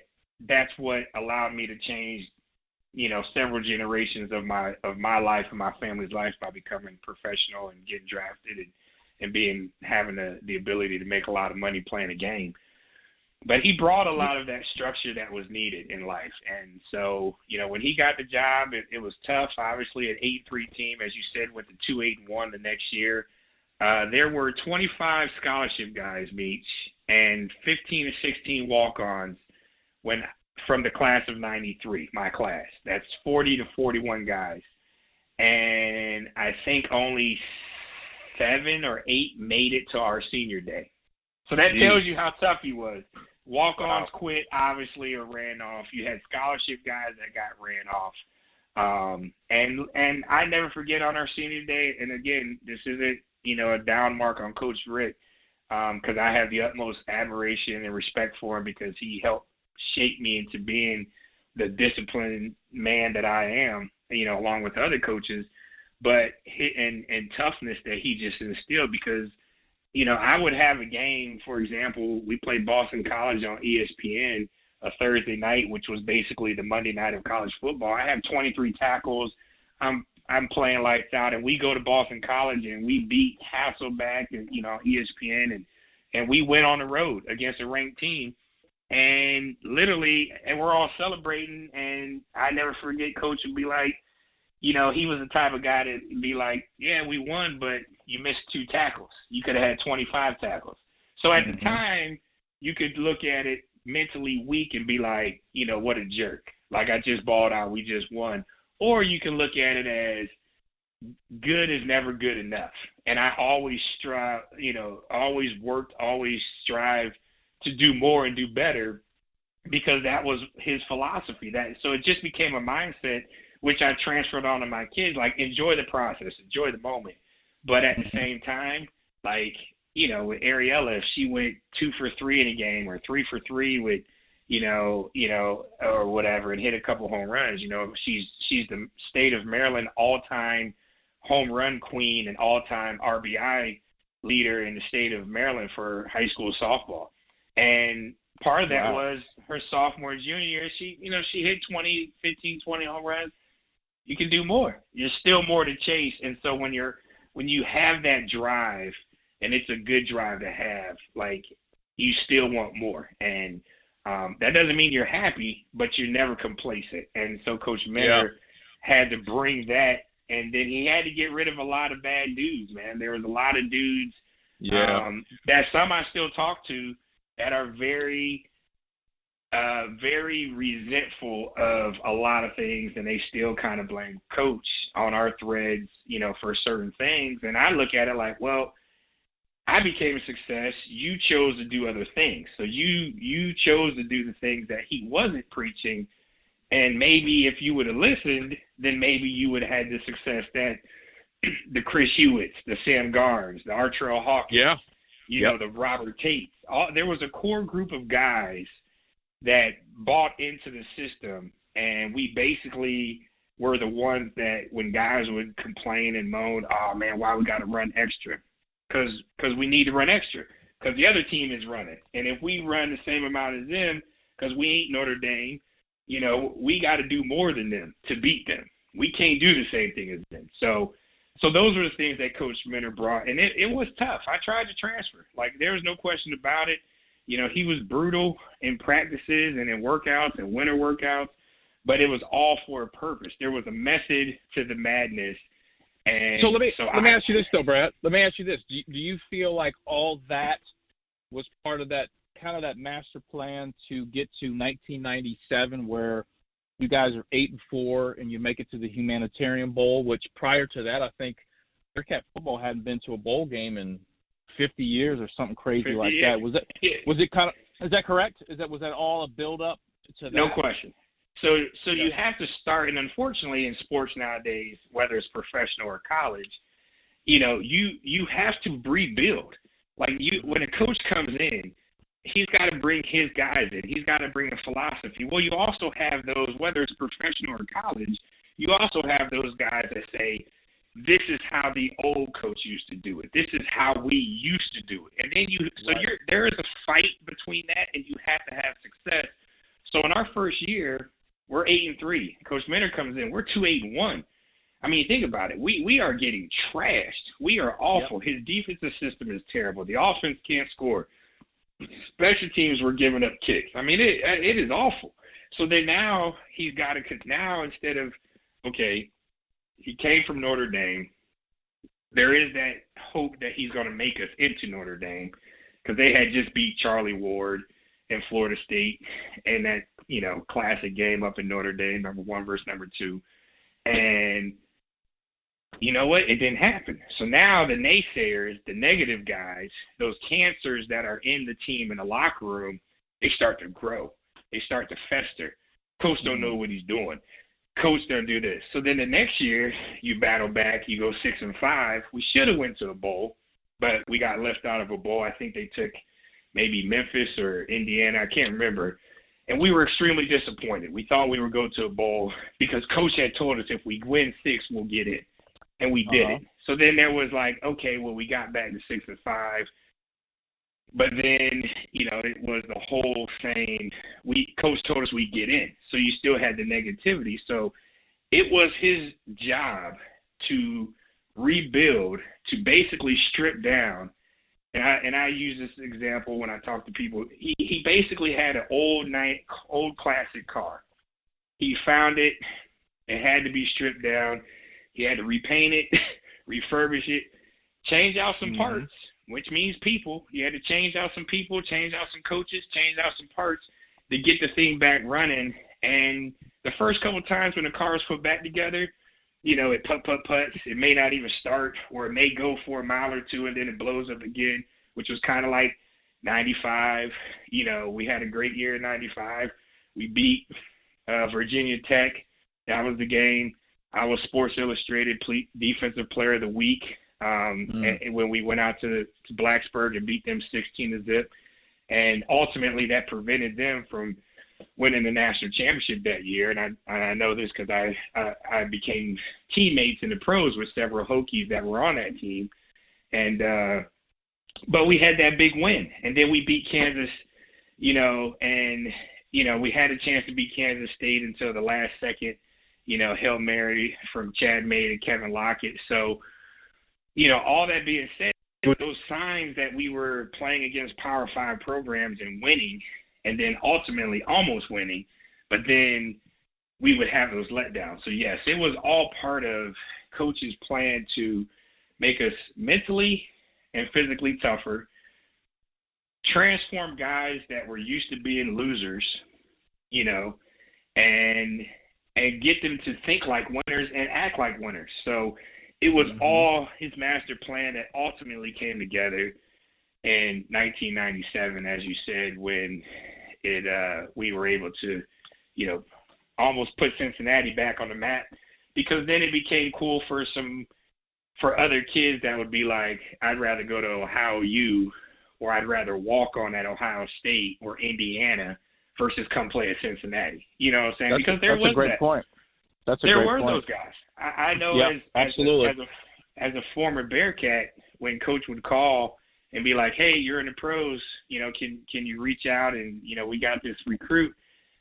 that's what allowed me to change, several generations of my life and my family's life by becoming professional and getting drafted and having the ability to make a lot of money playing a game. But he brought a lot of that structure that was needed in life. And so, when he got the job, it was tough. Obviously, an 8-3 team, as you said, went to 2-8-1 the next year. There were 25 scholarship guys, Meach, and 15 or 16 walk-ons from the class of 93, my class. That's 40 to 41 guys. And I think only 7 or 8 made it to our senior day. So that tells you how tough he was. Walk-ons quit, obviously, or ran off. You had scholarship guys that got ran off. And I never forget on our senior day, and again, this isn't, a down mark on Coach Rick, because I have the utmost admiration and respect for him because he helped shape me into being the disciplined man that I am, along with other coaches, but and toughness that he just instilled, because I would have a game, for example, we played Boston College on ESPN a Thursday night, which was basically the Monday night of college football. I have 23 tackles. I'm playing lights out, and we go to Boston College and we beat Hasselbeck and ESPN, and we went on the road against a ranked team, and literally, and we're all celebrating, and I never forget, Coach would be like, he was the type of guy to be like, yeah, we won, but you missed 2 tackles. You could have had 25 tackles. So at the time, you could look at it mentally weak and be like, what a jerk. Like, I just balled out, we just won. Or you can look at it as good is never good enough. And I always strive, always worked, always strive to do more and do better because that was his philosophy. So it just became a mindset which I transferred on to my kids, like enjoy the process, enjoy the moment. But at the same time, like, with Ariella, if she went 2 for 3 in a game or 3 for 3 with, or whatever, and hit a couple home runs, she's the state of Maryland all-time home run queen and all-time RBI leader in the state of Maryland for high school softball. And part of that was her sophomore and junior year. She hit 15, 20 home runs. You can do more. There's still more to chase. And so when you have that drive, and it's a good drive to have, like, you still want more. And that doesn't mean you're happy, but you're never complacent. And so Coach Minter had to bring that, and then he had to get rid of a lot of bad dudes, man. There was a lot of dudes that some I still talk to that are very very resentful of a lot of things, and they still kind of blame Coach on our threads, for certain things. And I look at it like, well, I became a success. You chose to do other things. So you chose to do the things that he wasn't preaching. And maybe if you would have listened, then maybe you would have had the success that the Chris Hewitts, the Sam Garns, the Artrell Hawkins, the Robert Tates. There was a core group of guys that bought into the system, and we basically were the ones that when guys would complain and moan, oh, man, why we got to run extra? Because we need to run extra because the other team is running. And if we run the same amount as them because we ain't Notre Dame, we got to do more than them to beat them. We can't do the same thing as them. So those were the things that Coach Minter brought, and it was tough. I tried to transfer. Like, there was no question about it. He was brutal in practices and in workouts and winter workouts, but it was all for a purpose. There was a method to the madness. And so let me ask you this, though, Brad. Let me ask you this. Do you feel like all that was part of that kind of that master plan to get to 1997 where you guys are 8-4 and you make it to the Humanitarian Bowl, which prior to that, I think Bearcat football hadn't been to a bowl game in 50 years or something crazy like that. Was it kind of, is that correct? Was that all a build up to that? No question. So you have to start, and unfortunately in sports nowadays, whether it's professional or college, you have to rebuild. Like, when a coach comes in, he's got to bring his guys in. He's got to bring a philosophy. Well, you also have those, whether it's professional or college, you also have those guys that say, this is how the old coach used to do it. This is how we used to do it. And then there is a fight between that, and you have to have success. So in our first year, we're 8-3. Coach Minter comes in, we're 2-8-1. I mean, think about it. We are getting trashed. We are awful. His defensive system is terrible. The offense can't score. Special teams were giving up kicks. I mean, it is awful. So then now he's got to – now instead of, okay, he came from Notre Dame, there is that hope that he's going to make us into Notre Dame because they had just beat Charlie Ward in Florida State in that, classic game up in Notre Dame, number 1 versus number 2. And you know what? It didn't happen. So now the naysayers, the negative guys, those cancers that are in the team in the locker room, they start to grow. They start to fester. Coach don't know what he's doing. Coach don't do this. So then the next year, you battle back. You go 6-5. We should have went to a bowl, but we got left out of a bowl. I think they took maybe Memphis or Indiana. I can't remember. And we were extremely disappointed. We thought we would go to a bowl because Coach had told us if we win 6, we'll get in. And we didn't. So then there was like, okay, well, we got back to 6-5. But then, it was the whole thing. Coach told us we'd get in. So you still had the negativity. So it was his job to rebuild, to basically strip down. And I use this example when I talk to people. He basically had an old classic car. He found it. It had to be stripped down. He had to repaint it, refurbish it, change out some parts, which means people. He had to change out some people, change out some coaches, change out some parts to get the thing back running. And the first couple of times when the car was put back together, it puts. It may not even start, or it may go for a mile or two and then it blows up again, which was kind of like 95. We had a great year in 95. We beat Virginia Tech. That was the game. I was Sports Illustrated Defensive Player of the Week and when we went out to Blacksburg and beat them 16-0. And ultimately that prevented them from winning the national championship that year. And I know this because I became teammates in the pros with several Hokies that were on that team. And but we had that big win. And then we beat Kansas, and we had a chance to beat Kansas State until the last second, Hail Mary from Chad Maid and Kevin Lockett. So, all that being said, those signs that we were playing against Power 5 programs and winning, and then ultimately almost winning, but then we would have those letdowns. So, yes, it was all part of coach's plan to make us mentally and physically tougher, transform guys that were used to being losers, and get them to think like winners and act like winners. So it was all his master plan that ultimately came together in 1997, as you said, when we were able to, almost put Cincinnati back on the map, because then it became cool for other kids that would be like, I'd rather go to Ohio U, or I'd rather walk on at Ohio State or Indiana versus come play at Cincinnati. You know what I'm saying? Because there was a great point. That's a there great were point. Those guys. I know absolutely. As a former Bearcat, when coach would call and be like, hey, you're in the pros, can you reach out and, we got this recruit.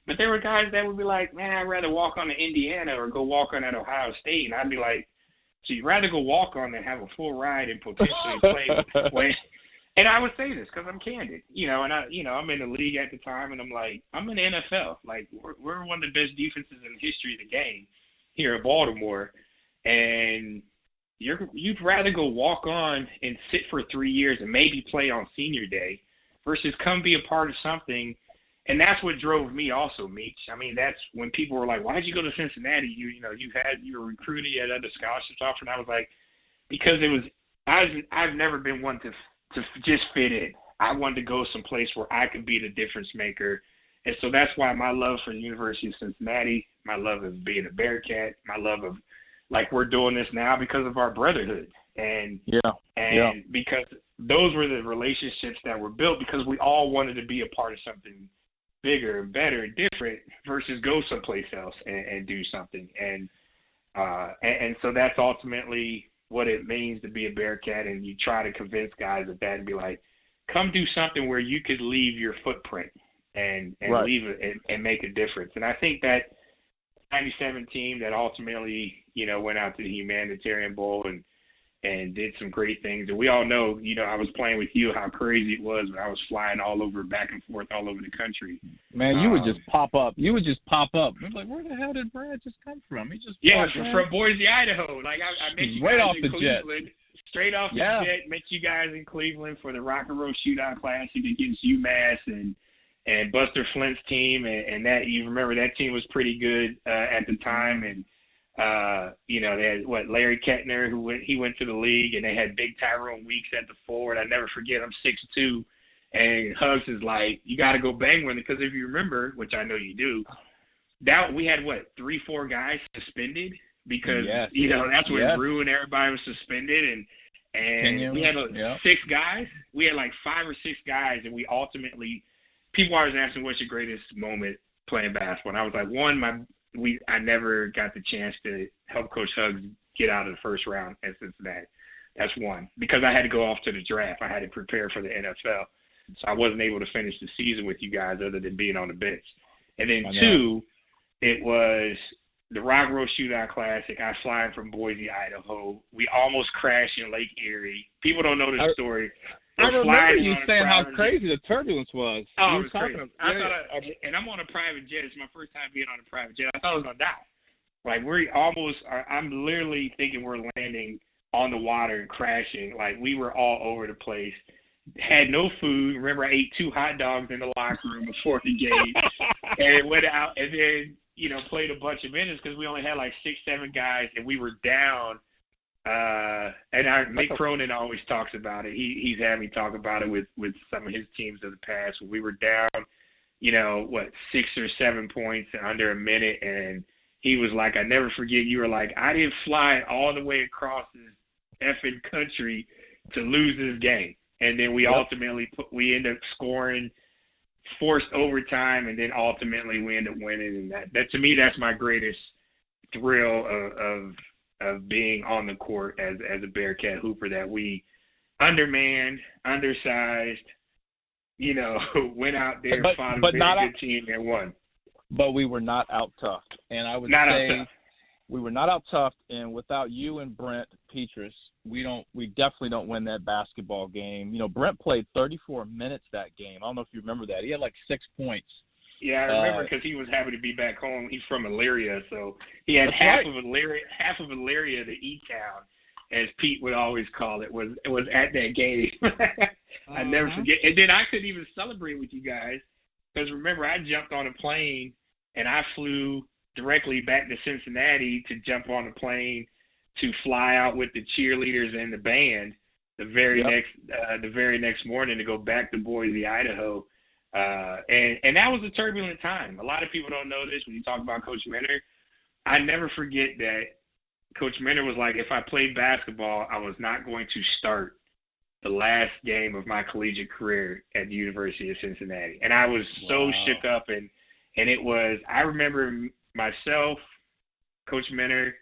But there were guys that would be like, man, I'd rather walk on to Indiana or go walk on at Ohio State. And I'd be like, so you'd rather go walk on than have a full ride and potentially play. And I would say this because I'm candid, and I'm in the league at the time, and I'm like, I'm in the NFL. Like, we're one of the best defenses in the history of the game here in Baltimore, and you'd rather go walk on and sit for 3 years and maybe play on senior day versus come be a part of something. And that's what drove me also, Meach. I mean, that's when people were like, why'd you go to Cincinnati? You were recruited, you had other scholarships offered. And I was like, because I've never been one to just fit in. I wanted to go someplace where I could be the difference maker. And so that's why my love for the University of Cincinnati, my love of being a Bearcat, my love of, like, we're doing this now because of our brotherhood. And because those were the relationships that were built because we all wanted to be a part of something bigger and better and different versus go someplace else and do something. And so that's ultimately what it means to be a Bearcat, and you try to convince guys of that and be like, come do something where you could leave your footprint and leave it and make a difference. And I think that 97 team that ultimately, went out to the Humanitarian Bowl and did some great things. And we all know, I was playing with you, how crazy it was when I was flying back and forth all over the country. Man, you would just pop up. I'm like, where the hell did Brad just come from? He just from Boise, Idaho. Like I met you right guys off in the Cleveland, jet. Straight off the jet. Met you guys in Cleveland for the Rock and Roll Shootout Classic against UMass and Buster Flint's team, and that you remember that team was pretty good at the time, and they had Larry Kettner he went to the league, and they had Big Tyrone Weeks at the forward. I never forget, I'm 6'2", and Hugs is like, you got to go bang with it, because if you remember, which I know you do, that we had 3-4 guys suspended because that's when Rue and everybody was suspended, and we had 6 guys. We had 5 or 6 guys, and we ultimately. People always ask me, what's your greatest moment playing basketball? And I was like, I never got the chance to help Coach Hugs get out of the first round at Cincinnati. That's one. Because I had to go off to the draft. I had to prepare for the NFL. So I wasn't able to finish the season with you guys other than being on the bench. And then 2, it was the Rock Roll Shootout Classic. I fly in from Boise, Idaho. We almost crashed in Lake Erie. People don't know this story. I remember you saying how crazy the turbulence was. Oh, it was crazy. And I'm on a private jet. It's my first time being on a private jet. I thought I was going to die. Like I'm literally thinking we're landing on the water and crashing. Like we were all over the place. Had no food. Remember, I ate 2 hot dogs in the locker room before the game, and went out and then played a bunch of minutes because we only had like 6, 7 guys, and we were down. And Mick Cronin always talks about it. He's had me talk about it with some of his teams of the past. We were down, 6 or 7 points in under a minute, and he was like, I never forget. You were like, I didn't fly all the way across this effing country to lose this game. And then we ultimately we end up scoring, forced overtime, and then ultimately we end up winning. And that to me, that's my greatest thrill of being on the court as a Bearcat hooper, that we undermanned, undersized, went out there, fought a very good team and won. But we were not out tough. And I would say we were not out tough, and without you and Brent Petrus, we definitely don't win that basketball game. Brent played 34 minutes that game. I don't know if you remember that. He had like 6 points. Yeah, I remember because he was happy to be back home. He's from Elyria, so he had half of Elyria, the E-town, as Pete would always call it, was at that game. I never forget. And then I couldn't even celebrate with you guys because remember, I jumped on a plane and I flew directly back to Cincinnati to jump on a plane to fly out with the cheerleaders and the band the very next morning to go back to Boise, Idaho. And that was a turbulent time. A lot of people don't know this when you talk about Coach Minter. I never forget that Coach Minter was like, if I played basketball, I was not going to start the last game of my collegiate career at the University of Cincinnati. And I was so shook up. And it was, I remember myself, Coach Minter,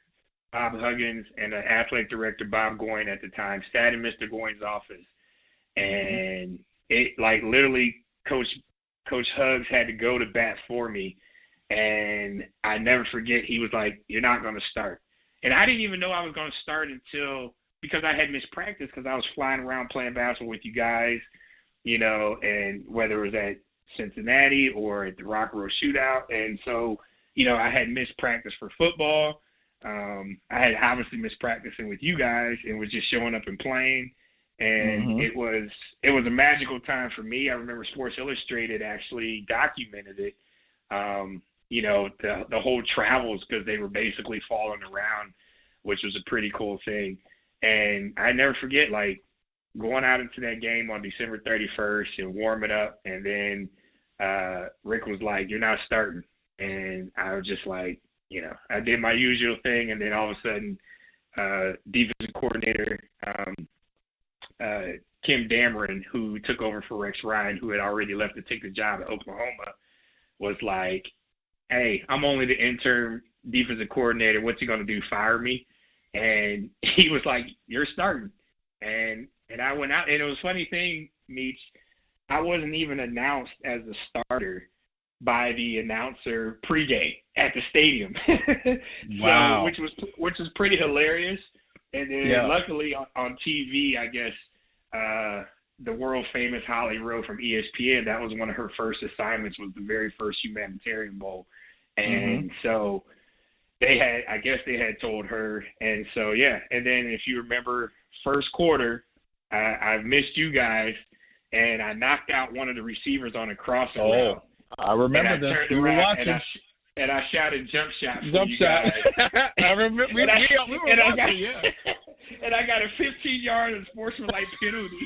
Bob Huggins, and the athletic director, Bob Goyne at the time, sat in Mr. Goyne's office. And it, like, literally, Coach Huggs had to go to bat for me. And I never forget, he was like, you're not going to start. And I didn't even know I was going to start until, because I had missed practice because I was flying around playing basketball with you guys, and whether it was at Cincinnati or at the Rock Row Shootout. And so, I had missed practice for football. I had obviously missed practicing with you guys and was just showing up and playing. And it was a magical time for me. I remember Sports Illustrated actually documented it, the whole travels, because they were basically following around, which was a pretty cool thing. And I never forget, like, going out into that game on December 31st and warming up, and then Rick was like, you're not starting. And I was just like, I did my usual thing, and then all of a sudden, defensive coordinator Kim Dameron, who took over for Rex Ryan, who had already left to take the job at Oklahoma, was like, hey, I'm only the interim defensive coordinator. What's he going to do, fire me? And he was like, you're starting. And I went out, and it was a funny thing, Meach, I wasn't even announced as a starter by the announcer pregame at the stadium. Wow. So, which was pretty hilarious. And then luckily on TV, I guess, the world famous Holly Rowe from ESPN, that was one of her first assignments, was the very first Humanitarian Bowl. And so they had told her. And so, and then if you remember, first quarter, I missed you guys, and I knocked out one of the receivers on a crossing route. I remember this. We were watching. And I shouted jump shot for jump you shot. guys. I remember. We were watching, And I got a 15-yard unsportsmanlike penalty.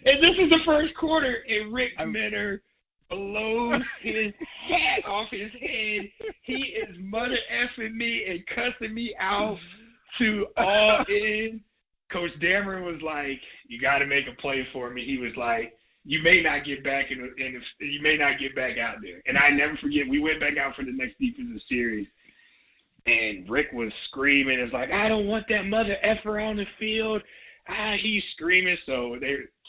And this is the first quarter, and Rick Minter blows his hat off his head. He is mother effing me and cussing me out to all in. Coach Dameron was like, you got to make a play for me. He was like, you may not get back you may not get back out there. And I never forget, we went back out for the next defensive series, and Rick was screaming. It's like, I don't want that mother effer on the field. He's screaming. So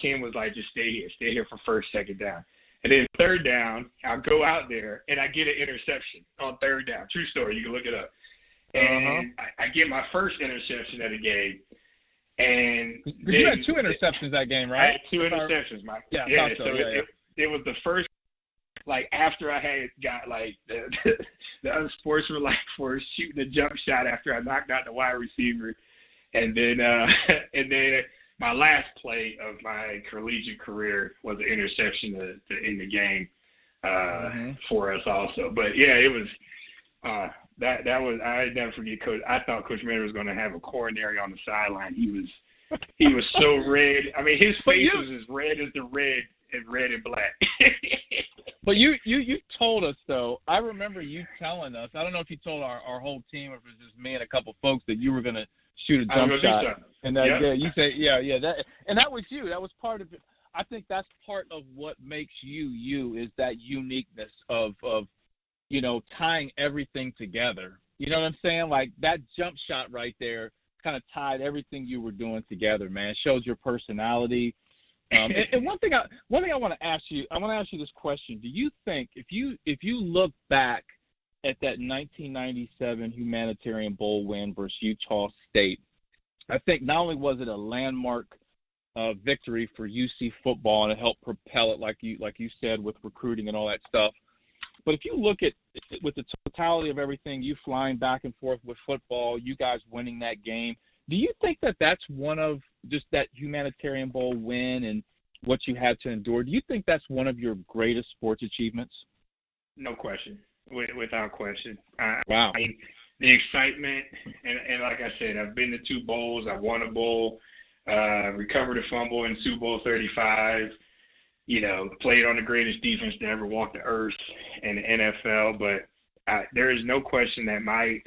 Kim was like, just stay here for first, second down. And then third down, I'll go out there, and I get an interception on third down. True story. You can look it up. And I get my first interception of the game. And you had 2 interceptions that game, right? I had 2 interceptions, Mike. Yeah, so it was the first like after I had got like the unsportsmanlike for shooting a jump shot after I knocked out the wide receiver, and then my last play of my collegiate career was an interception to end the game for us also. But yeah, it was that was I never forget Coach. I thought Coach Maynard was going to have a coronary on the sideline. He was so red. I mean, his face was as red as the red and black. But you told us, though, I remember you telling us, I don't know if you told our whole team or if it was just me and a couple folks that you were going to shoot a jump shot. And that, yeah, you say, that, and that was you. That was part of it. I think that's part of what makes you is that uniqueness of tying everything together. You know what I'm saying? Like that jump shot right there kind of tied everything you were doing together, man. It shows your personality. And one thing I want to ask you, this question. Do you think if you look back at that 1997 Humanitarian Bowl win versus Utah State, I think not only was it a landmark victory for UC football and it helped propel it, like you said, with recruiting and all that stuff, but if you look at with the totality of everything, you flying back and forth with football, you guys winning that game, do you think that that's one of just that Humanitarian Bowl win and what you had to endure? Do you think that's one of your greatest sports achievements? No question, without question. Wow. I mean, the excitement, and like I said, I've been to 2 bowls. I've won a bowl, recovered a fumble in Super Bowl 35. Played on the greatest defense to ever walk the earth in the NFL. But there is no question that my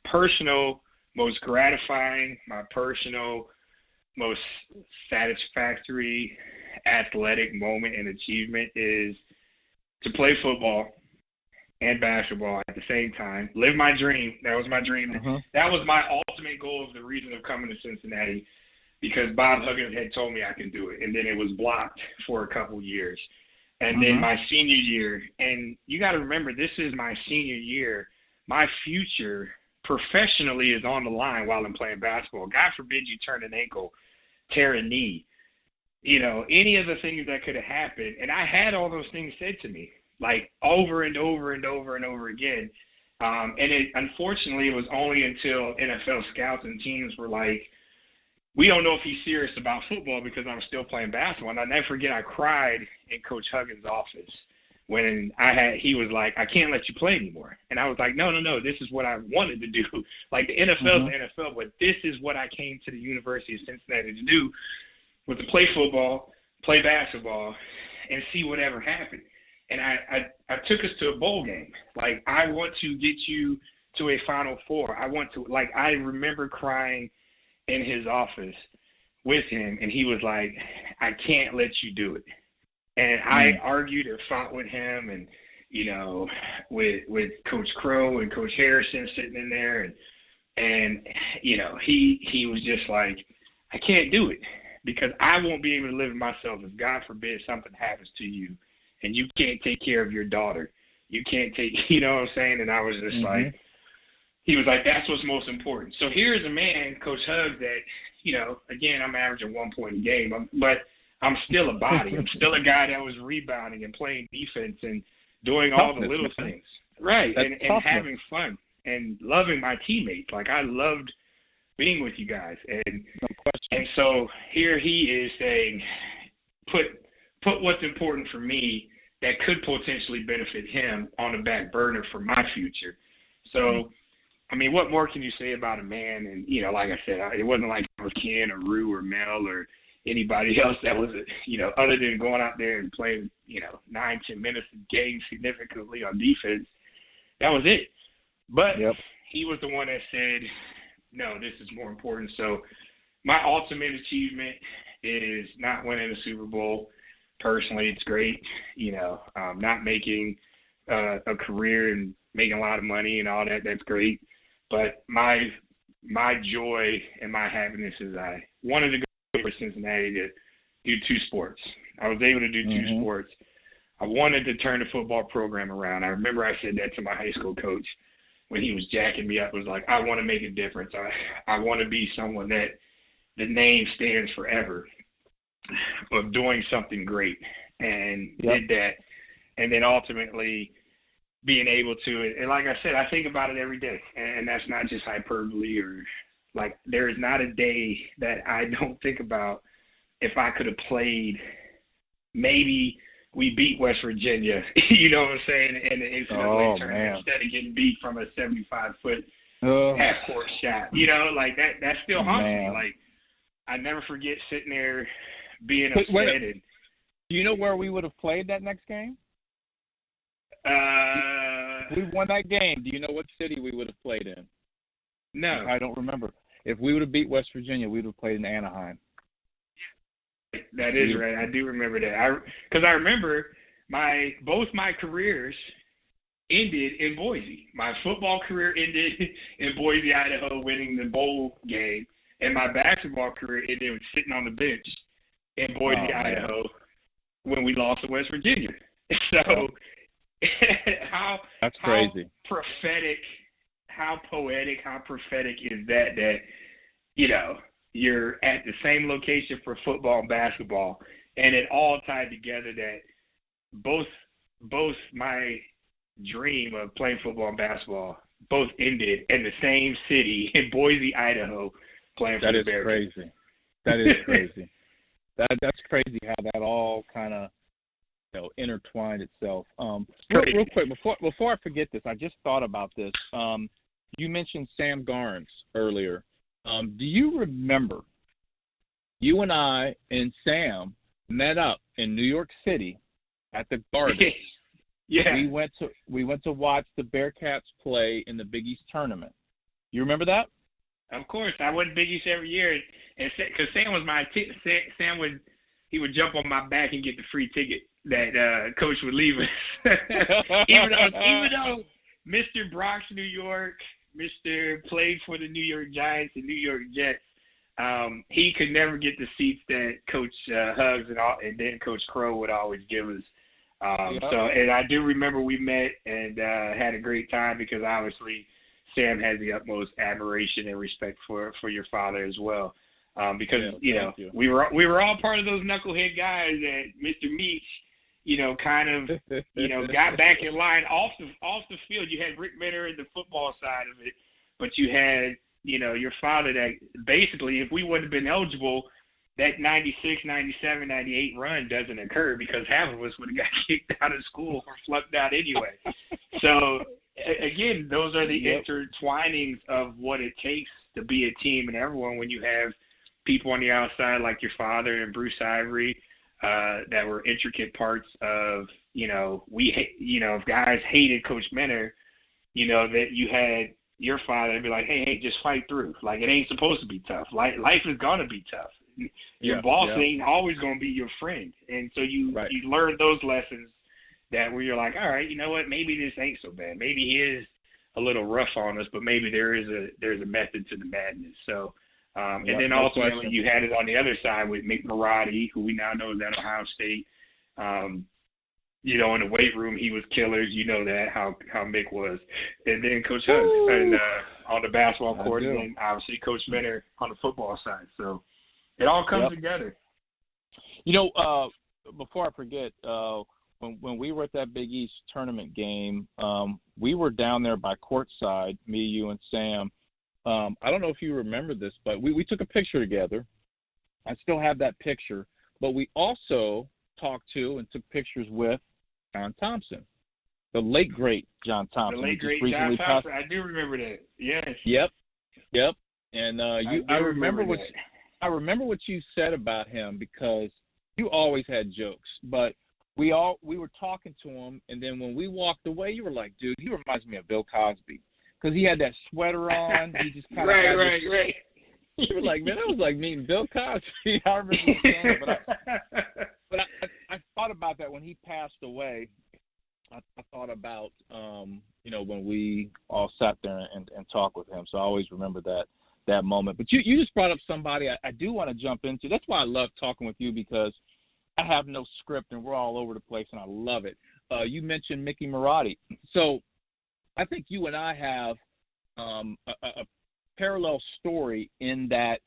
personal most gratifying, my personal most satisfactory athletic moment and achievement is to play football and basketball at the same time. Live my dream. That was my dream. That was my ultimate goal of the reason of coming to Cincinnati, because Bob Huggins had told me I could do it, and then it was blocked for a couple years. And then my senior year, and you got to remember, this is my senior year. My future professionally is on the line while I'm playing basketball. God forbid you turn an ankle, tear a knee, any of the things that could have happened. And I had all those things said to me, like over and over and over and over again. And unfortunately, it was only until NFL scouts and teams were like, we don't know if he's serious about football because I'm still playing basketball. And I never forget, I cried in Coach Huggins' office when he was like, I can't let you play anymore. And I was like, no, this is what I wanted to do. Like the NFL is the NFL, but this is what I came to the University of Cincinnati to do, was to play football, play basketball, and see whatever happened. And I took us to a bowl game. Like, I want to get you to a Final Four. I remember crying in his office with him, and he was like, I can't let you do it. And I argued and fought with him, and with Coach Crow and Coach Harrison sitting in there, and he was just like, I can't do it because I won't be able to live with myself if, God forbid, something happens to you and you can't take care of your daughter. You can't take, you know what I'm saying? And I was just like, he was like, that's what's most important. So here's a man, Coach Hugg, that, again, I'm averaging 1 point a game, but I'm still a body. I'm still a guy that was rebounding and playing defense and doing all the little things. Right, and having fun and loving my teammates. Like, I loved being with you guys. And so here he is saying, put what's important for me that could potentially benefit him on the back burner for my future. So, I mean, what more can you say about a man? And, like I said, it wasn't like I was Ken or Rue or Mel or anybody else that was, other than going out there and playing, 9-10 minutes a game significantly on defense. That was it. But he was the one that said, no, this is more important. So my ultimate achievement is not winning a Super Bowl. Personally, it's great. Not making a career and making a lot of money and all that. That's great. But my joy and my happiness is I wanted to go for Cincinnati to do 2 sports. I was able to do 2 sports. I wanted to turn the football program around. I remember I said that to my high school coach when he was jacking me up. It was like, I want to make a difference. I want to be someone that the name stands forever of doing something great, and did that. and then ultimately being able to, and like I said, I think about it every day, and that's not just hyperbole or like there is not a day that I don't think about if I could have played. Maybe we beat West Virginia, you know what I'm saying, in the NCAA tournament instead of getting beat from a 75-foot half-court shot. You know, like that still haunts me. Like I never forget sitting there being upset. Do you know where we would have played that next game? We won that game. Do you know what city we would have played in? No. I don't remember. If we would have beat West Virginia, we would have played in Anaheim. That is right. I do remember that. Because I remember both my careers ended in Boise. My football career ended in Boise, Idaho, winning the bowl game, and my basketball career ended with sitting on the bench in Boise, Idaho, when we lost to West Virginia. So that's crazy. How poetic, how prophetic is that you know, you're at the same location for football and basketball, and it all tied together that both my dream of playing football and basketball both ended in the same city in Boise, Idaho, playing for the Bearcat. That is crazy. That's crazy how that all kind of intertwined itself. Real quick before I forget this, I just thought about this. You mentioned Sam Garnes earlier. Do you remember you and I and Sam met up in New York City at the Garden? Yeah. We went to watch the Bearcats play in the Big East tournament. You remember that? Of course, I went to Big East every year, and because Sam was Sam would jump on my back and get the free ticket that Coach would leave us. even though Mr. Bronx, New York, Mr. played for the New York Giants and New York Jets, he could never get the seats that Coach Hugs and then Coach Crow would always give us. So, and I do remember we met and had a great time because obviously Sam has the utmost admiration and respect for your father as well. Because we were all part of those knucklehead guys that Mr. Meach, kind of, got back in line off the field. You had Rick Minner in the football side of it, but you had, your father that basically, if we wouldn't have been eligible, that 96, 97, 98 run doesn't occur because half of us would have got kicked out of school or flunked out anyway. So, again, those are the intertwinings of what it takes to be a team and everyone when you have people on the outside like your father and Bruce Ivory that were intricate parts of, if guys hated Coach Minner, that you had your father be like, hey, just fight through. Like, it ain't supposed to be tough. Life is going to be tough. Your boss ain't always going to be your friend. And so you learn those lessons that where you're like, all right, you know what, maybe this ain't so bad. Maybe he is a little rough on us, but maybe there's a method to the madness. So, and then ultimately you had it on the other side with Mick Marotti, who we now know is at Ohio State. In the weight room, he was killers. You know that, how Mick was. And then Coach Hugs and, on the basketball court, and then obviously Coach Minner on the football side. So it all comes together. Before I forget, when we were at that Big East tournament game, we were down there by courtside, me, you, and Sam. I don't know if you remember this, but we took a picture together. I still have that picture. But we also talked to and took pictures with John Thompson, the late, great John Thompson. The late, great John Thompson. I do remember that. Yes. Yep. And I remember what you said about him because you always had jokes, but we were talking to him, and then when we walked away, you were like, dude, he reminds me of Bill Cosby because he had that sweater on. He just kind of right. You were like, man, that was like meeting Bill Cosby. I remember you saying it, but I thought about that when he passed away. I thought about when we all sat there and talked with him. So I always remember that moment. But you just brought up somebody I do want to jump into. That's why I love talking with you because I have no script and we're all over the place and I love it. You mentioned Mickey Marotti. So I think you and I have a parallel story in that,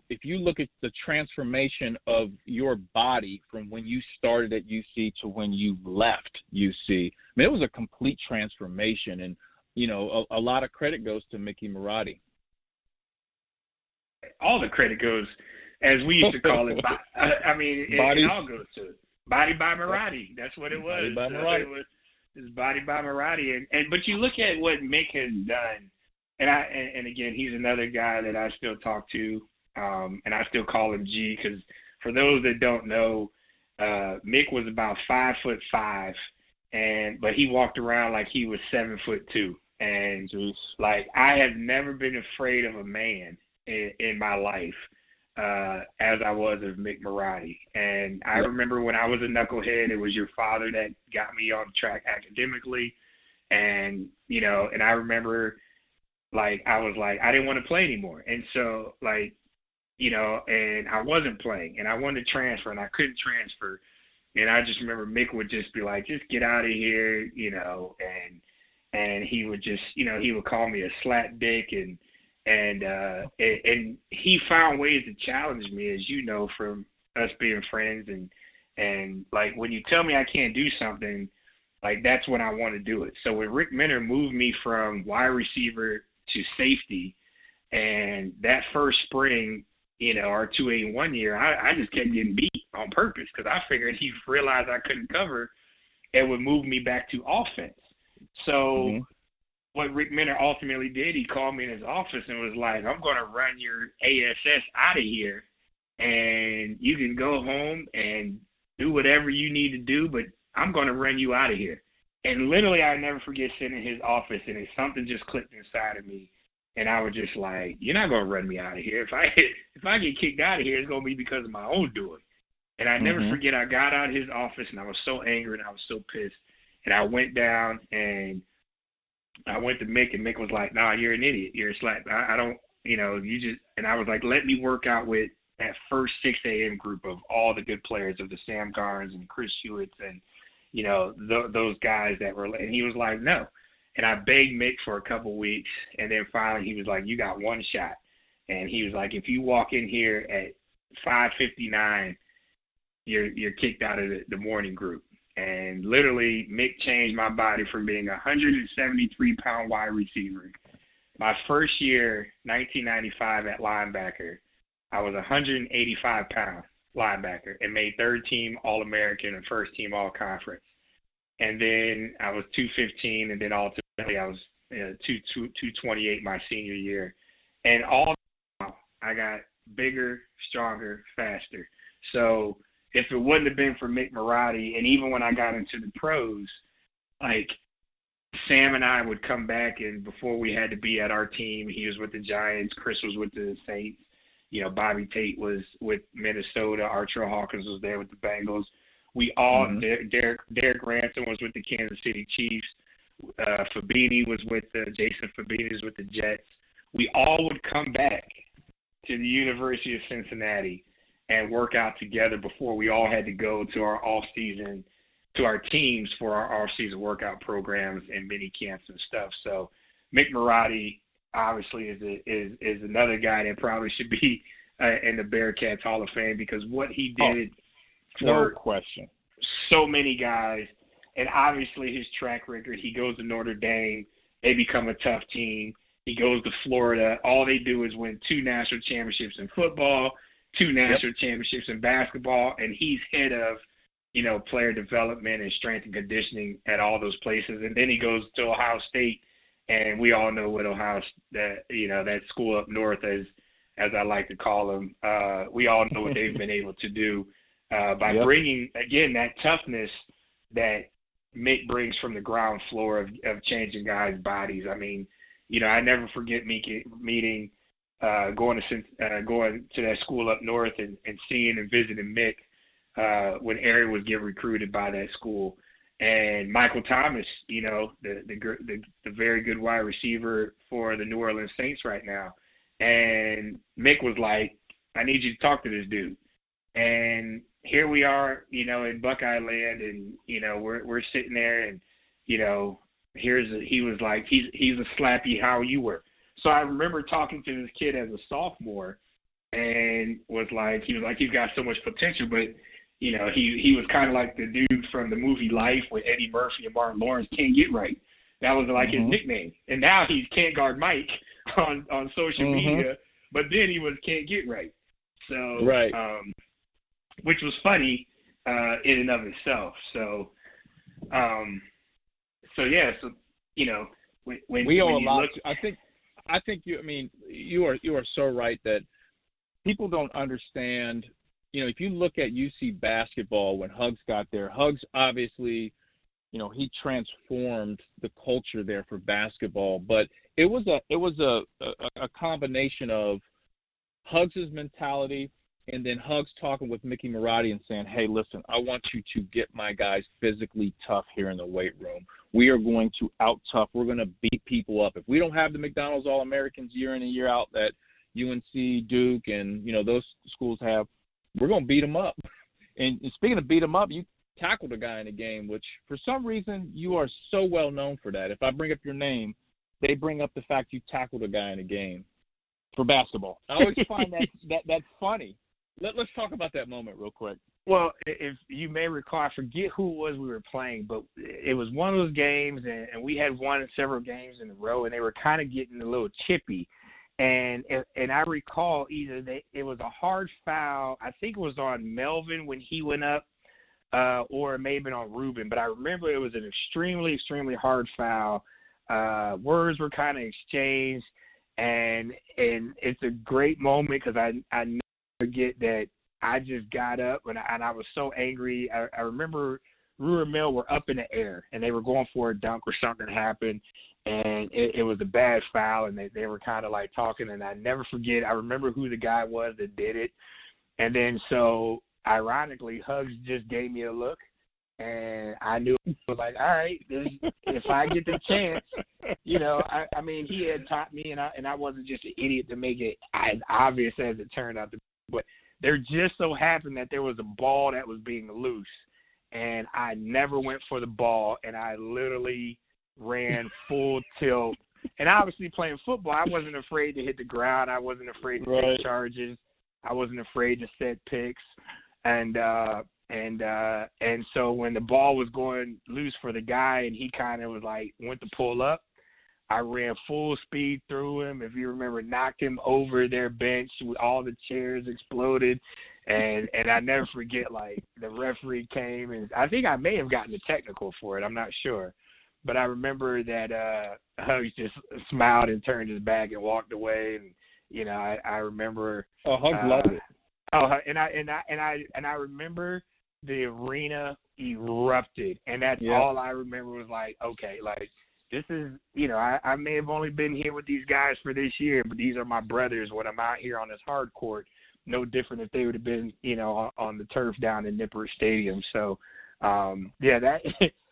if you look at the transformation of your body from when you started at UC to when you left UC, I mean, it was a complete transformation. And, a lot of credit goes to Mickey Marotti. All the credit goes, as we used to call it. It all goes to it. Body by Marotti. That's what it was. Body by Marotti. It was Body by Marotti. But you look at what Mick has done, and again, he's another guy that I still talk to, and I still call him G, because for those that don't know, Mick was about 5'5", but he walked around like he was 7'2", and like I have never been afraid of a man in my life as I was of Mick Marotti. And I remember when I was a knucklehead, it was your father that got me on track academically, and and I remember. Like, I was like, I didn't want to play anymore. And so, like, and I wasn't playing. And I wanted to transfer, and I couldn't transfer. And I just remember Mick would just be like, just get out of here, and he would just, he would call me a slap dick. And he found ways to challenge me, as you know, from us being friends. And like, when you tell me I can't do something, like, that's when I want to do it. So when Rick Minner moved me from wide receiver to safety, and that first spring, our 281 year, I just kept getting beat on purpose, because I figured he realized I couldn't cover and would move me back to offense. So what Rick Minner ultimately did, he called me in his office and was like, I'm going to run your ASS out of here, and you can go home and do whatever you need to do, but I'm going to run you out of here. And literally, I never forget sitting in his office, and something just clicked inside of me. And I was just like, you're not going to run me out of here. If I get kicked out of here, it's going to be because of my own doing. And I never forget, I got out of his office, and I was so angry, and I was so pissed. And I went down, and I went to Mick, and Mick was like, nah, you're an idiot. You're a slap. I don't, you just – and I was like, let me work out with that first 6 a.m. group of all the good players, of the Sam Garns and Chris Hewitts and – those guys that were, and he was like, no. And I begged Mick for a couple weeks, and then finally he was like, you got one shot. And he was like, if you walk in here at 5:59, you're kicked out of the morning group. And literally, Mick changed my body from being a 173-pound wide receiver. My first year, 1995 at linebacker, I was a 185-pound linebacker and made third-team All-American and first-team All-Conference. And then I was 215, and then ultimately I was 228 my senior year. And all I got bigger, stronger, faster. So if it wouldn't have been for Mick Marotti, and even when I got into the pros, like, Sam and I would come back, and before we had to be at our team, he was with the Giants, Chris was with the Saints. Bobby Tate was with Minnesota. Archer Hawkins was there with the Bengals. We all, Derek Ransom was with the Kansas City Chiefs. Fabini was with Jason Fabini was with the Jets. We all would come back to the University of Cincinnati and work out together before we all had to go to our off-season, to our teams for our off-season workout programs and mini camps and stuff. So Mick Marotti obviously is another guy that probably should be in the Bearcats Hall of Fame, because what he did no question, so many guys, and obviously his track record. He goes to Notre Dame, they become a tough team. He goes to Florida, all they do is win 2 national championships in football, 2 national championships in basketball, and he's head of player development and strength and conditioning at all those places. And then he goes to Ohio State. And we all know what Ohio, that school up north, as I like to call them, we all know what they've been able to do by bringing, again, that toughness that Mick brings from the ground floor of changing guys' bodies. I mean, I never forget meeting, going to that school up north and seeing and visiting Mick when Aaron was getting recruited by that school. And Michael Thomas, the very good wide receiver for the New Orleans Saints right now. And Mick was like, I need you to talk to this dude. And here we are, in Buckeye land, and, we're sitting there, and, he was like, he's a slappy how you were. So I remember talking to this kid as a sophomore, and he was like, you've got so much potential, but he was kind of like the dude from the movie Life with Eddie Murphy and Martin Lawrence, can't get right. That was like his nickname, and now he's Can't Guard Mike on social media, but then he was Can't Get Right. So, which was funny in and of itself. So, when we owe when a lot. look, I think you are so right that people don't understand. If you look at UC basketball when Hugs got there, Hugs obviously, he transformed the culture there for basketball. But it was a combination of Hugs' mentality and then Hugs talking with Mickey Marotti and saying, hey, listen, I want you to get my guys physically tough here in the weight room. We are going to out-tough. We're going to beat people up. If we don't have the McDonald's All-Americans year in and year out that UNC, Duke, and, those schools have, we're going to beat them up. And speaking of beat them up, you tackled a guy in a game, which for some reason you are so well known for that. If I bring up your name, they bring up the fact you tackled a guy in a game for basketball. I always find that's funny. Let's talk about that moment real quick. Well, if you may recall, I forget who it was we were playing, but it was one of those games, and we had won several games in a row, and they were kind of getting a little chippy. And I recall it was a hard foul. I think it was on Melvin when he went up, or it may have been on Ruben. But I remember it was an extremely, extremely hard foul. Words were kind of exchanged, and it's a great moment because I never forget that I just got up and I was so angry. I remember Rue and Mel were up in the air and they were going for a dunk or something happened. And it was a bad foul, and they were kind of like talking, and I never forget. I remember who the guy was that did it. And then so, ironically, Hugs just gave me a look, and I knew it was like, all right, if I get the chance, he had taught me, and I wasn't just an idiot to make it as obvious as it turned out to be. But there just so happened that there was a ball that was being loose, and I never went for the ball, and I literally ran full tilt. And obviously playing football, I wasn't afraid to hit the ground. I wasn't afraid to take charges. I wasn't afraid to set picks. And so when the ball was going loose for the guy and he kind of was like, went to pull up, I ran full speed through him. If you remember, knocked him over their bench. All the chairs exploded. And I never forget, like, the referee came, and I think I may have gotten a technical for it. I'm not sure. But I remember that Hugs just smiled and turned his back and walked away, and I remember. Oh, Hugs loved it. Oh, and I remember the arena erupted, and that's all I remember was like, okay, like this is, I may have only been here with these guys for this year, but these are my brothers when I'm out here on this hard court. No different if they would have been, on the turf down in Nippert Stadium. So, that.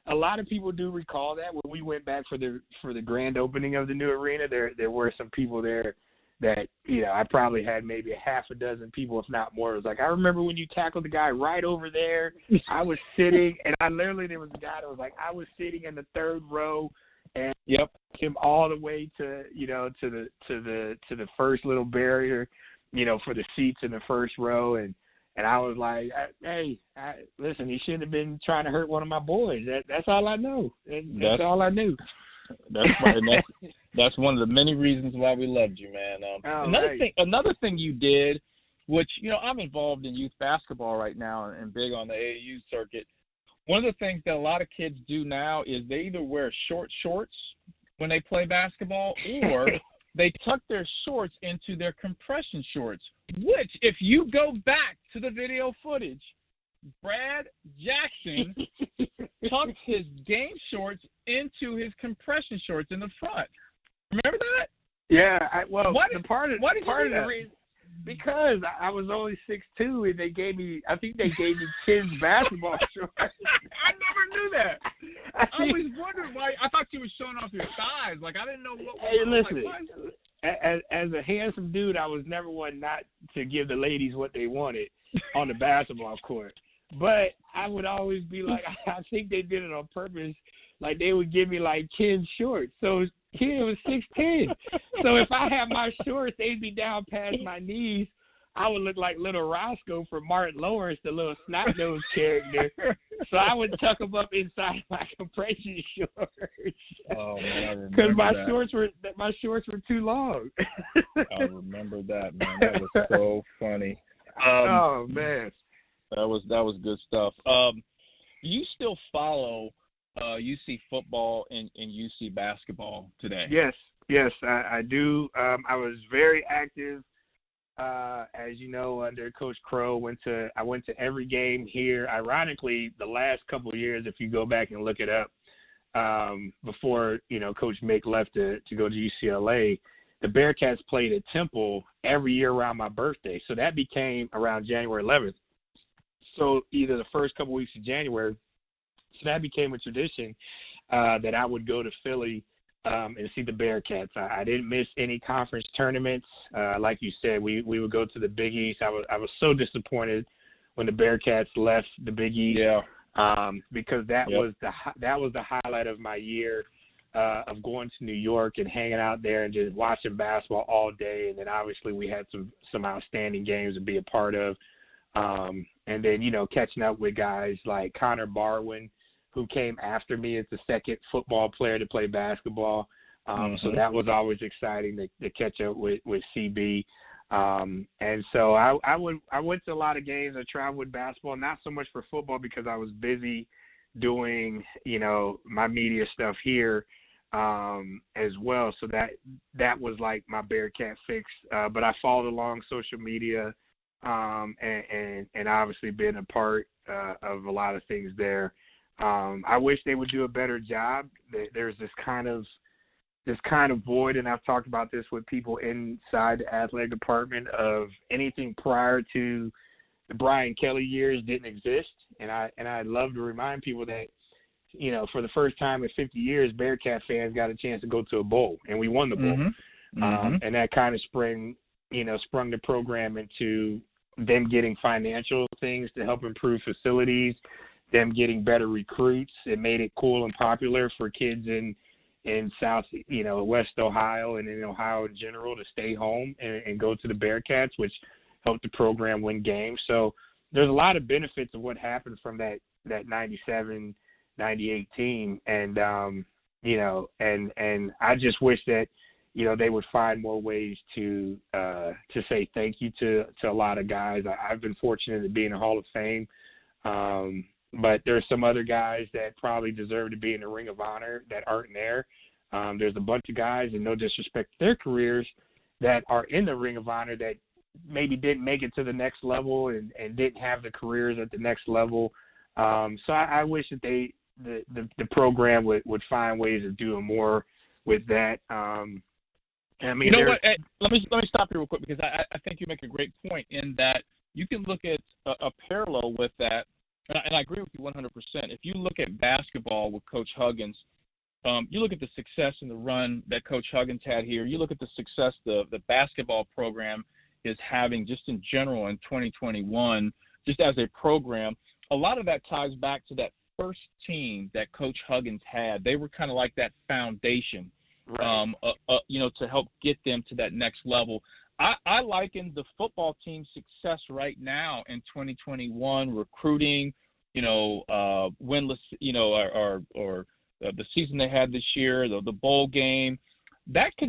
A lot of people do recall that when we went back for the grand opening of the new arena. There were some people there that I probably had maybe a half a dozen people, if not more. It was like, I remember when you tackled the guy right over there. I was sitting, and there was a guy that was like, I was sitting in the third row, and him all the way to the first little barrier, for the seats in the first row, and I was like, hey, listen, he shouldn't have been trying to hurt one of my boys. That's all I know. That's all I knew. That's one of the many reasons why we loved you, man. Another thing you did, which, I'm involved in youth basketball right now and big on the AAU circuit. One of the things that a lot of kids do now is they either wear short shorts when they play basketball or they tuck their shorts into their compression shorts, which, if you go back to the video footage, Brad Jackson tucked his game shorts into his compression shorts in the front. Remember that? Yeah. Why did you do that? Reason, because I was only 6'2", and I think they gave me kids basketball shorts. I never knew that. I always wondered why. I thought you were showing off your thighs. Like, I didn't know what. Hey, listen. As a handsome dude, I was never one not to give the ladies what they wanted on the basketball court. But I would always be like, I think they did it on purpose. Like, they would give me, like, Ken shorts. So Ken was 6'10". So if I had my shorts, they'd be down past my knees. I would look like Little Roscoe from Martin Lawrence, the little snot-nosed character. So I would tuck them up inside my compression shorts. Oh man, I remember because that. my shorts were too long. I remember that, man. That was so funny. Oh man, that was good stuff. Do you still follow UC football and UC basketball today? Yes, I do. I was very active, as you know, under Coach Crow. I went to every game here. Ironically, the last couple of years, if you go back and look it up, before Coach Mick left to go to UCLA, the Bearcats played at Temple every year around my birthday. So that became around January 11th. So either the first couple weeks of January. So that became a tradition that I would go to Philly and see the Bearcats. I didn't miss any conference tournaments. Like you said, we would go to the Big East. I was so disappointed when the Bearcats left the Big East. Yeah. Because that was the highlight of my year of going to New York and hanging out there and just watching basketball all day. And then obviously we had some outstanding games to be a part of. And then catching up with guys like Connor Barwin, who came after me as the second football player to play basketball. So that was always exciting to catch up with CB. And so I went to a lot of games. I traveled with basketball, not so much for football because I was busy doing, my media stuff here as well. So that was like my Bearcat fix. But I followed along social media and obviously been a part of a lot of things there. I wish they would do a better job. There's this kind of void, and I've talked about this with people inside the athletic department, of anything prior to the Brian Kelly years didn't exist. And I'd love to remind people that, for the first time in 50 years, Bearcat fans got a chance to go to a bowl, and we won the bowl. And that kind of sprung the program into them getting financial things to help improve facilities, them getting better recruits. It made it cool and popular for kids in South, West Ohio and in Ohio in general to stay home and go to the Bearcats, which helped the program win games. So there's a lot of benefits of what happened from that 97, 98 team. And, and I just wish that, they would find more ways to say thank you to a lot of guys. I've been fortunate to be in the Hall of Fame. But there's some other guys that probably deserve to be in the Ring of Honor that aren't there. There's a bunch of guys, and no disrespect to their careers, that are in the Ring of Honor that maybe didn't make it to the next level and didn't have the careers at the next level. So I wish that the program would find ways of doing more with that. I mean, what? Let me stop you real quick, because I think you make a great point in that you can look at a parallel with that. And I agree with you 100%. If you look at basketball with Coach Huggins, you look at the success and the run that Coach Huggins had here. You look at the success the basketball program is having just in general in 2021, just as a program. A lot of that ties back to that first team that Coach Huggins had. They were kind of like that foundation, right. To help get them to that next level. I liken the football team's success right now in 2021, recruiting, winless, or the season they had this year, the bowl game.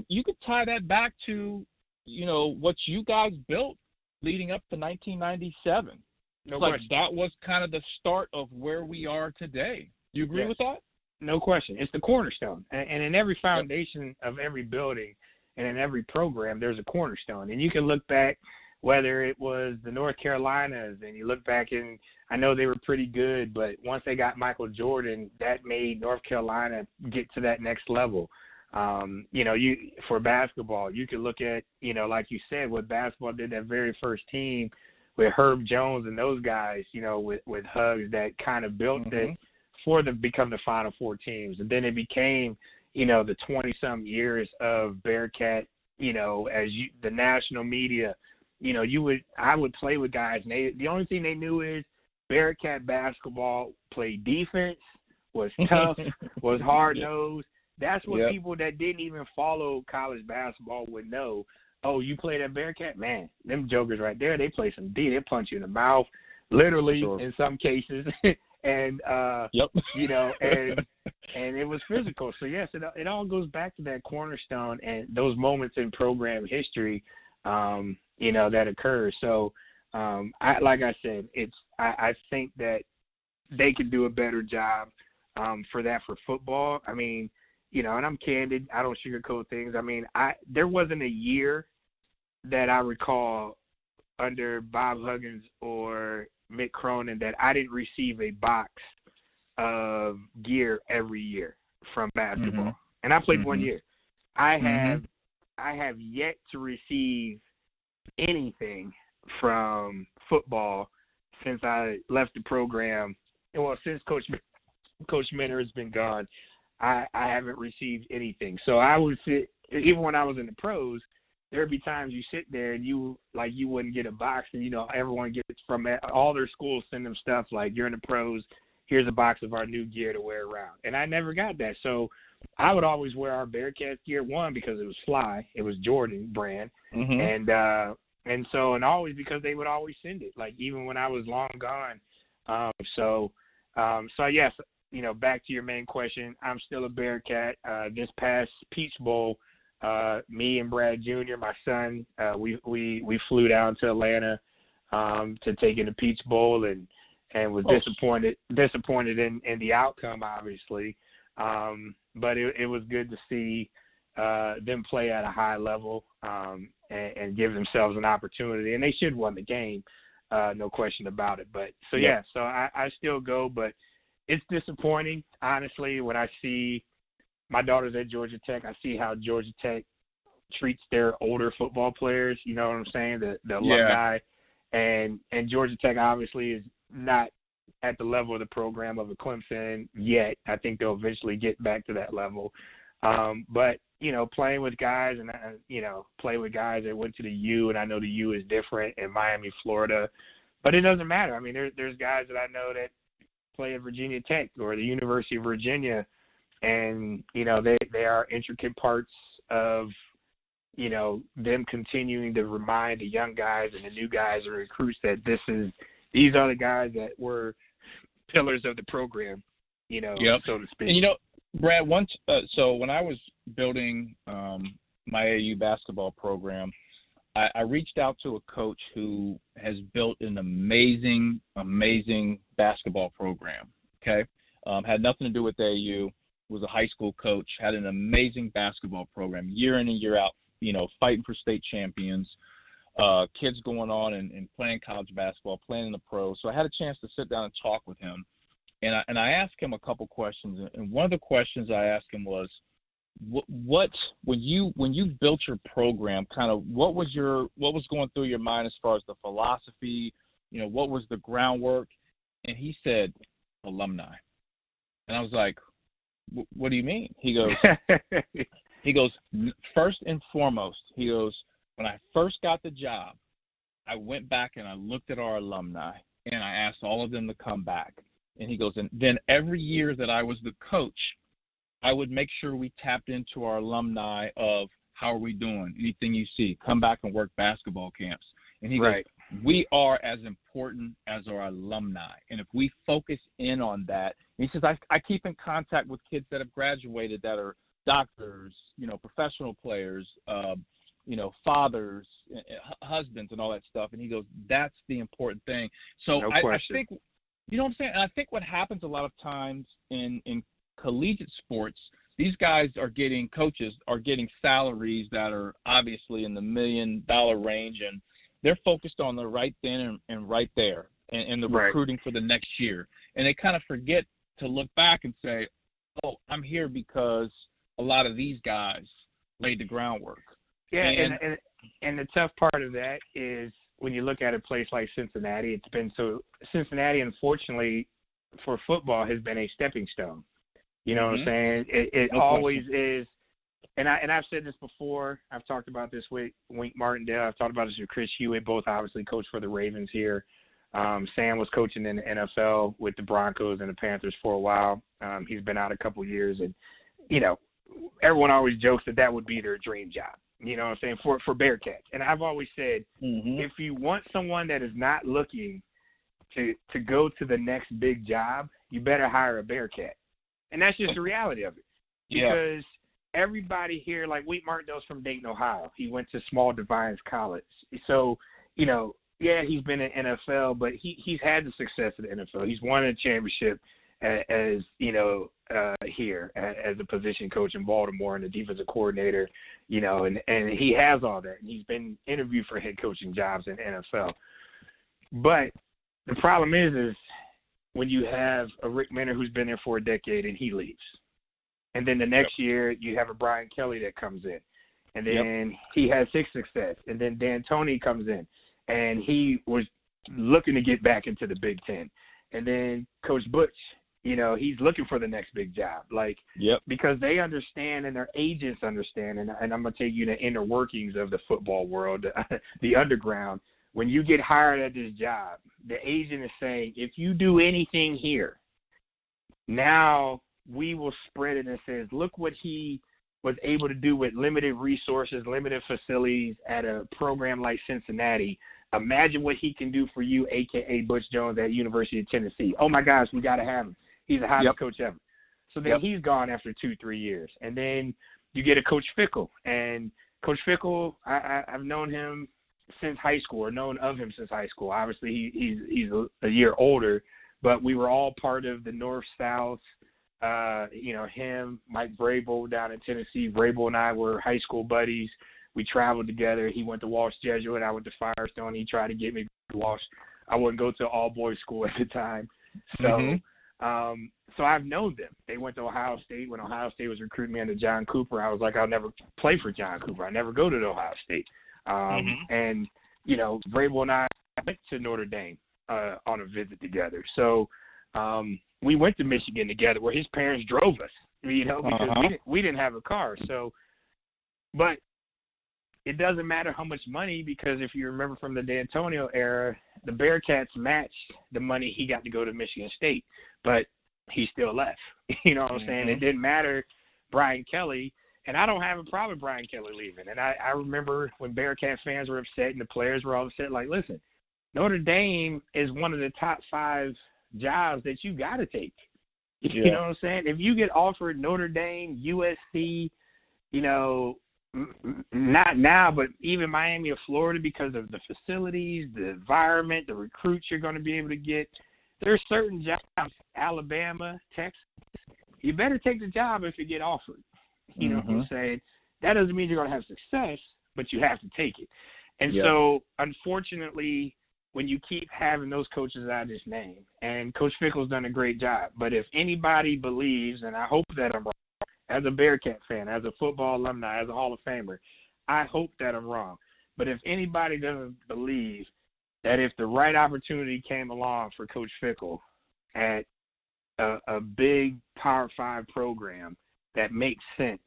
You could tie that back to, what you guys built leading up to 1997. No like question. That was kind of the start of where we are today. Do you agree with that? No question. It's the cornerstone. And in every foundation of every building and in every program, there's a cornerstone. And you can look back, whether it was the North Carolinas, and you look back and I know they were pretty good, but once they got Michael Jordan, that made North Carolina get to that next level. For basketball, you could look at, like you said, what basketball did that very first team with Herb Jones and those guys, with Hugs, that kind of built it for become the Final Four teams. And then it became, the 20-some years of Bearcat, the national media, I would play with guys, and the only thing they knew is Bearcat basketball played defense, was tough, was hard-nosed. That's what people that didn't even follow college basketball would know. oh, you played at Bearcat? Man, them jokers right there, they play some D. They punch you in the mouth, literally, Sure. in some cases. And, Yep. you know, and it was physical. So, yes, it all goes back to that cornerstone and those moments in program history, you know, that occur. So, like I said, I think that they could do a better job for that for football. I mean, you know, and I'm candid. I don't sugarcoat things. I mean, there wasn't a year that I recall under Bob Huggins or Mick Cronin that I didn't receive a box of gear every year from basketball. Mm-hmm. And I played Mm-hmm. 1 year. I have yet to receive anything from football since I left the program. Well, since Coach Minter has been gone, I haven't received anything. So I would sit, even when I was in the pros, there'd be times you sit there and you wouldn't get a box, and, you know, everyone gets from all their schools send them stuff like, you're in the pros, here's a box of our new gear to wear around. And I never got that. So I would always wear our Bearcat gear, one, because it was fly. It was Jordan brand. Mm-hmm. And always because they would always send it, like even when I was long gone. So yes, you know, back to your main question, I'm still a Bearcat. This past Peach Bowl, me and Brad Jr., my son, we flew down to Atlanta to take in the Peach Bowl and was disappointed in the outcome, obviously. But it was good to see them play at a high level and give themselves an opportunity. And they should have won the game, no question about it. But so I still go, but it's disappointing, honestly, when I see my daughter's at Georgia Tech. I see how Georgia Tech treats their older football players. You know what I'm saying? The alumni, and Georgia Tech obviously is not at the level of the program of a Clemson yet. I think they'll eventually get back to that level. But, you know, playing with guys and, play with guys that went to the U, and I know the U is different in Miami, Florida, but it doesn't matter. I mean, there's guys that I know that play at Virginia Tech or the University of Virginia, and, you know, they are intricate parts of, you know, them continuing to remind the young guys and the new guys and recruits that these are the guys that were pillars of the program, you know, so to speak. And, you know, Brad, so when I was building my AAU basketball program, I reached out to a coach who has built an amazing, amazing basketball program, okay? Had nothing to do with AAU, was a high school coach, had an amazing basketball program, year in and year out, you know, fighting for state champions, kids going on and playing college basketball, playing in the pros. So I had a chance to sit down and talk with him. And I asked him a couple questions, and one of the questions I asked him was, what when you built your program, kind of what was going through your mind as far as the philosophy, you know, what was the groundwork? And he said, alumni. And I was like, what do you mean? He goes, first and foremost, he goes, when I first got the job, I went back and I looked at our alumni and I asked all of them to come back. And he goes, and then every year that I was the coach, I would make sure we tapped into our alumni of how are we doing? Anything you see, come back and work basketball camps. And he goes, we are as important as our alumni. And if we focus in on that, he says, I keep in contact with kids that have graduated that are doctors, you know, professional players, you know, fathers, husbands, and all that stuff. And he goes, that's the important thing. So I think, you know what I'm saying? And I think what happens a lot of times in collegiate sports, these guys coaches are getting salaries that are obviously in the $1 million range, and they're focused on the right then and right there and the recruiting for the next year. And they kind of forget to look back and say, oh, I'm here because a lot of these guys laid the groundwork. Yeah, and the tough part of that is when you look at a place like Cincinnati, Cincinnati, unfortunately, for football has been a stepping stone. You know what I'm saying? It always is. And I've said this before. I've talked about this with Wink Martindale. I've talked about this with Chris Hewitt, both obviously coached for the Ravens here. Sam was coaching in the NFL with the Broncos and the Panthers for a while. He's been out a couple years. And, you know, everyone always jokes that would be their dream job. You know what I'm saying, for Bearcats. And I've always said, if you want someone that is not looking to go to the next big job, you better hire a Bearcat. And that's just the reality of it. Because everybody here, like Wheat Martindale's from Dayton, Ohio. He went to Small Divines College. So, you know, he's been in NFL, but he's had the success of the NFL. He's won a championship as you know, here as a position coach in Baltimore and a defensive coordinator, you know, and he has all that. And he's been interviewed for head coaching jobs in the NFL. But the problem is when you have a Rick Minner who's been there for a decade and he leaves. And then the next year you have a Brian Kelly that comes in. And then he has his success. And then Dan Toney comes in. And he was looking to get back into the Big Ten. And then Coach Butch, you know, he's looking for the next big job. Like, because they understand and their agents understand. And I'm going to tell you the inner workings of the football world, the underground. When you get hired at this job, the agent is saying, if you do anything here, now we will spread it and says, look what he was able to do with limited resources, limited facilities at a program like Cincinnati. Imagine what he can do for you, a.k.a. Butch Jones at University of Tennessee. Oh, my gosh, we got to have him. He's the hottest coach ever. So then he's gone after 2-3 years. And then you get a Coach Fickle. And Coach Fickle, I've known him since high school, or known of him since high school. Obviously, he's a year older, but we were all part of the North-South. You know, him, Mike Vrabel down in Tennessee. Vrabel and I were high school buddies. We traveled together. He went to Walsh Jesuit. I went to Firestone. He tried to get me to Walsh. I wouldn't go to all-boys school at the time. So so I've known them. They went to Ohio State. When Ohio State was recruiting me under John Cooper, I was like, I'll never play for John Cooper. I never go to Ohio State. And, you know, Vrabel and I went to Notre Dame on a visit together. So we went to Michigan together where his parents drove us, you know, because we didn't have a car. So, but it doesn't matter how much money, because if you remember from the D'Antonio era, the Bearcats matched the money he got to go to Michigan State, but he still left. You know what I'm saying? It didn't matter Brian Kelly, and I don't have a problem with Brian Kelly leaving. And I remember when Bearcat fans were upset and the players were all upset, like, listen, Notre Dame is one of the top 5 jobs that you got to take. You know what I'm saying? If you get offered Notre Dame, USC, you know, not now, but even Miami or Florida, because of the facilities, the environment, the recruits you're going to be able to get, there's certain jobs, Alabama, Texas, you better take the job if you get offered. You know what I'm saying? That doesn't mean you're going to have success, but you have to take it. And so, unfortunately, when you keep having those coaches I just named, and Coach Fickle's done a great job, but if anybody believes, and I hope that I'm wrong, as a Bearcat fan, as a football alumni, as a Hall of Famer, I hope that I'm wrong. But if anybody doesn't believe that if the right opportunity came along for Coach Fickle at a big Power 5 program that makes sense,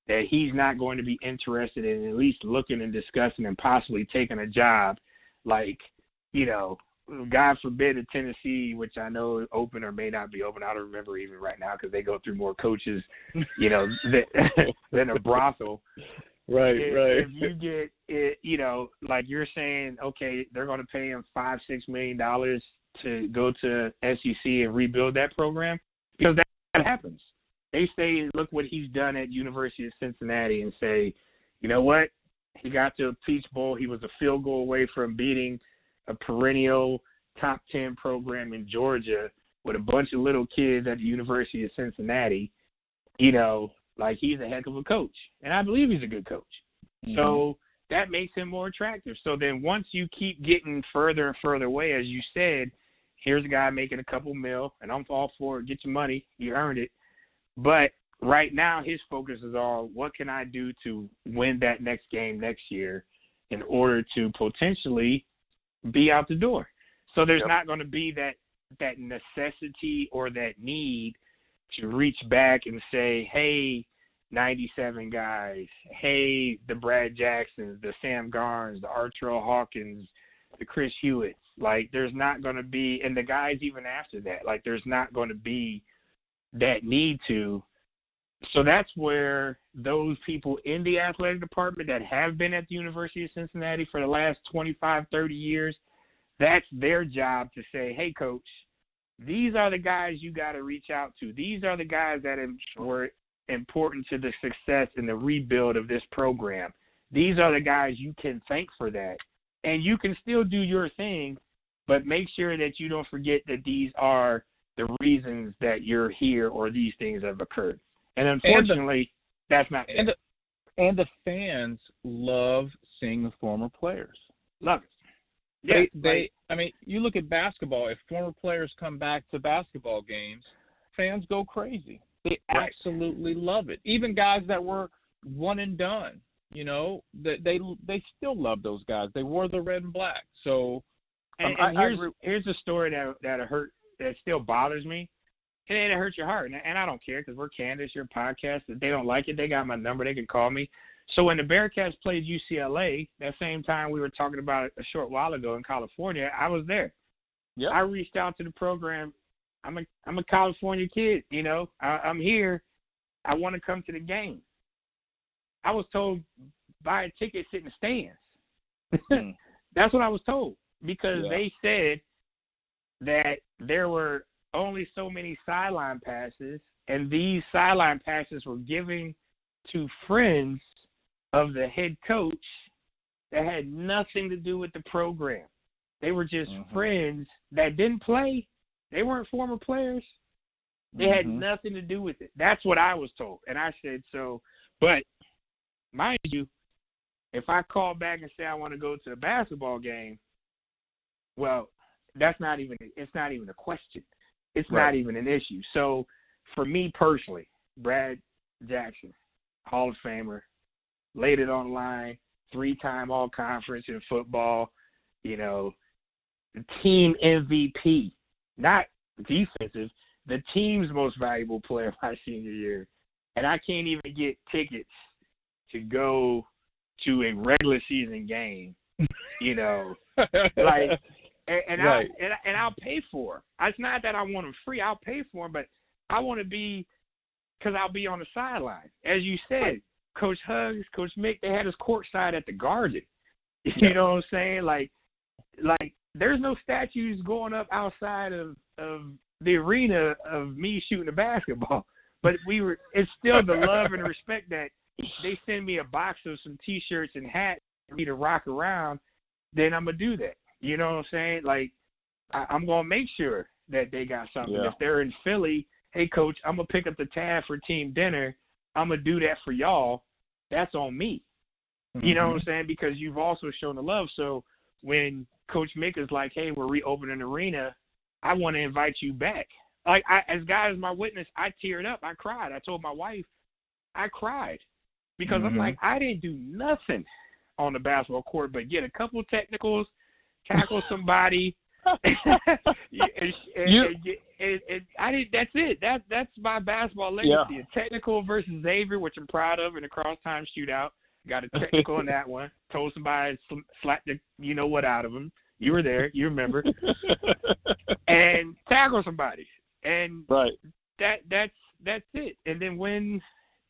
that he's not going to be interested in at least looking and discussing and possibly taking a job like, you know, God forbid, at Tennessee, which I know is open or may not be open. I don't remember even right now because they go through more coaches, you know, than a brothel. Right. If you get it, you know, like you're saying, okay, they're going to pay him $5-6 million to go to SEC and rebuild that program, because that happens. They say, look what he's done at University of Cincinnati, and say, you know what, he got to a Peach Bowl. He was a field goal away from beating a perennial top 10 program in Georgia with a bunch of little kids at the University of Cincinnati. You know, like, he's a heck of a coach, and I believe he's a good coach. So that makes him more attractive. So then once you keep getting further and further away, as you said, here's a guy making a couple mil, and I'm all for it. Get your money. You earned it. But right now his focus is on, what can I do to win that next game next year in order to potentially be out the door. So there's not going to be that necessity or that need to reach back and say, hey, 97 guys, hey, the Brad Jacksons, the Sam Garns, the Artrell Hawkins, the Chris Hewitts. Like, there's not going to be, and the guys even after that, like, there's not going to be that need to So that's where those people in the athletic department that have been at the University of Cincinnati for the last 25, 30 years, that's their job to say, hey, coach, these are the guys you got to reach out to. These are the guys that were important to the success and the rebuild of this program. These are the guys you can thank for that. And you can still do your thing, but make sure that you don't forget that these are the reasons that you're here or these things have occurred. And unfortunately, that's not and the fans love seeing the former players. Love it. Yeah, I mean, you look at basketball. If former players come back to basketball games, fans go crazy. They absolutely love it. Even guys that were one and done, you know, they still love those guys. They wore the red and black. So, and here's a story that still bothers me. And it hurts your heart, and I don't care because we're candid. It's your podcast. If they don't like it, they got my number. They can call me. So when the Bearcats played UCLA, that same time we were talking about it a short while ago in California, I was there. Yep. I reached out to the program. I'm a California kid, you know. I'm here. I want to come to the game. I was told buy a ticket, sit in the stands. That's what I was told because they said that there were only so many sideline passes, and these sideline passes were given to friends of the head coach that had nothing to do with the program. They were just friends that didn't play. They weren't former players. They had nothing to do with it. That's what I was told. And I said, so, but mind you, if I call back and say I want to go to a basketball game, well, it's not even a question. It's not even an issue. So for me personally, Brad Jackson, Hall of Famer, laid it on the line, 3-time all-conference in football, you know, the team MVP, not defensive, the team's most valuable player my senior year. And I can't even get tickets to go to a regular season game, you know, like – And I'll pay for them. It's not that I want them free. I'll pay for them, but I want to be because I'll be on the sideline. As you said, Coach Hugs, Coach Mick, they had us courtside at the Garden. You know what I'm saying? Like there's no statues going up outside of the arena of me shooting a basketball. But it's still the love and respect that they send me a box of some T-shirts and hats for me to rock around, then I'm going to do that. You know what I'm saying? Like, I'm going to make sure that they got something. Yeah. If they're in Philly, hey, Coach, I'm going to pick up the tab for team dinner. I'm going to do that for y'all. That's on me. You know what I'm saying? Because you've also shown the love. So when Coach Mick is like, hey, we're reopening the arena, I want to invite you back. Like, as God is my witness, I teared up. I cried. I told my wife, I cried. Because I'm like, I didn't do nothing on the basketball court but get a couple of technicals, tackle somebody. I did. That's it. That's my basketball legacy. Yeah. A technical versus Xavier, which I'm proud of, in a cross time shootout. Got a technical in that one. Told somebody slapped the you know what out of him. You were there. You remember. And tackle somebody. And that's it. And then win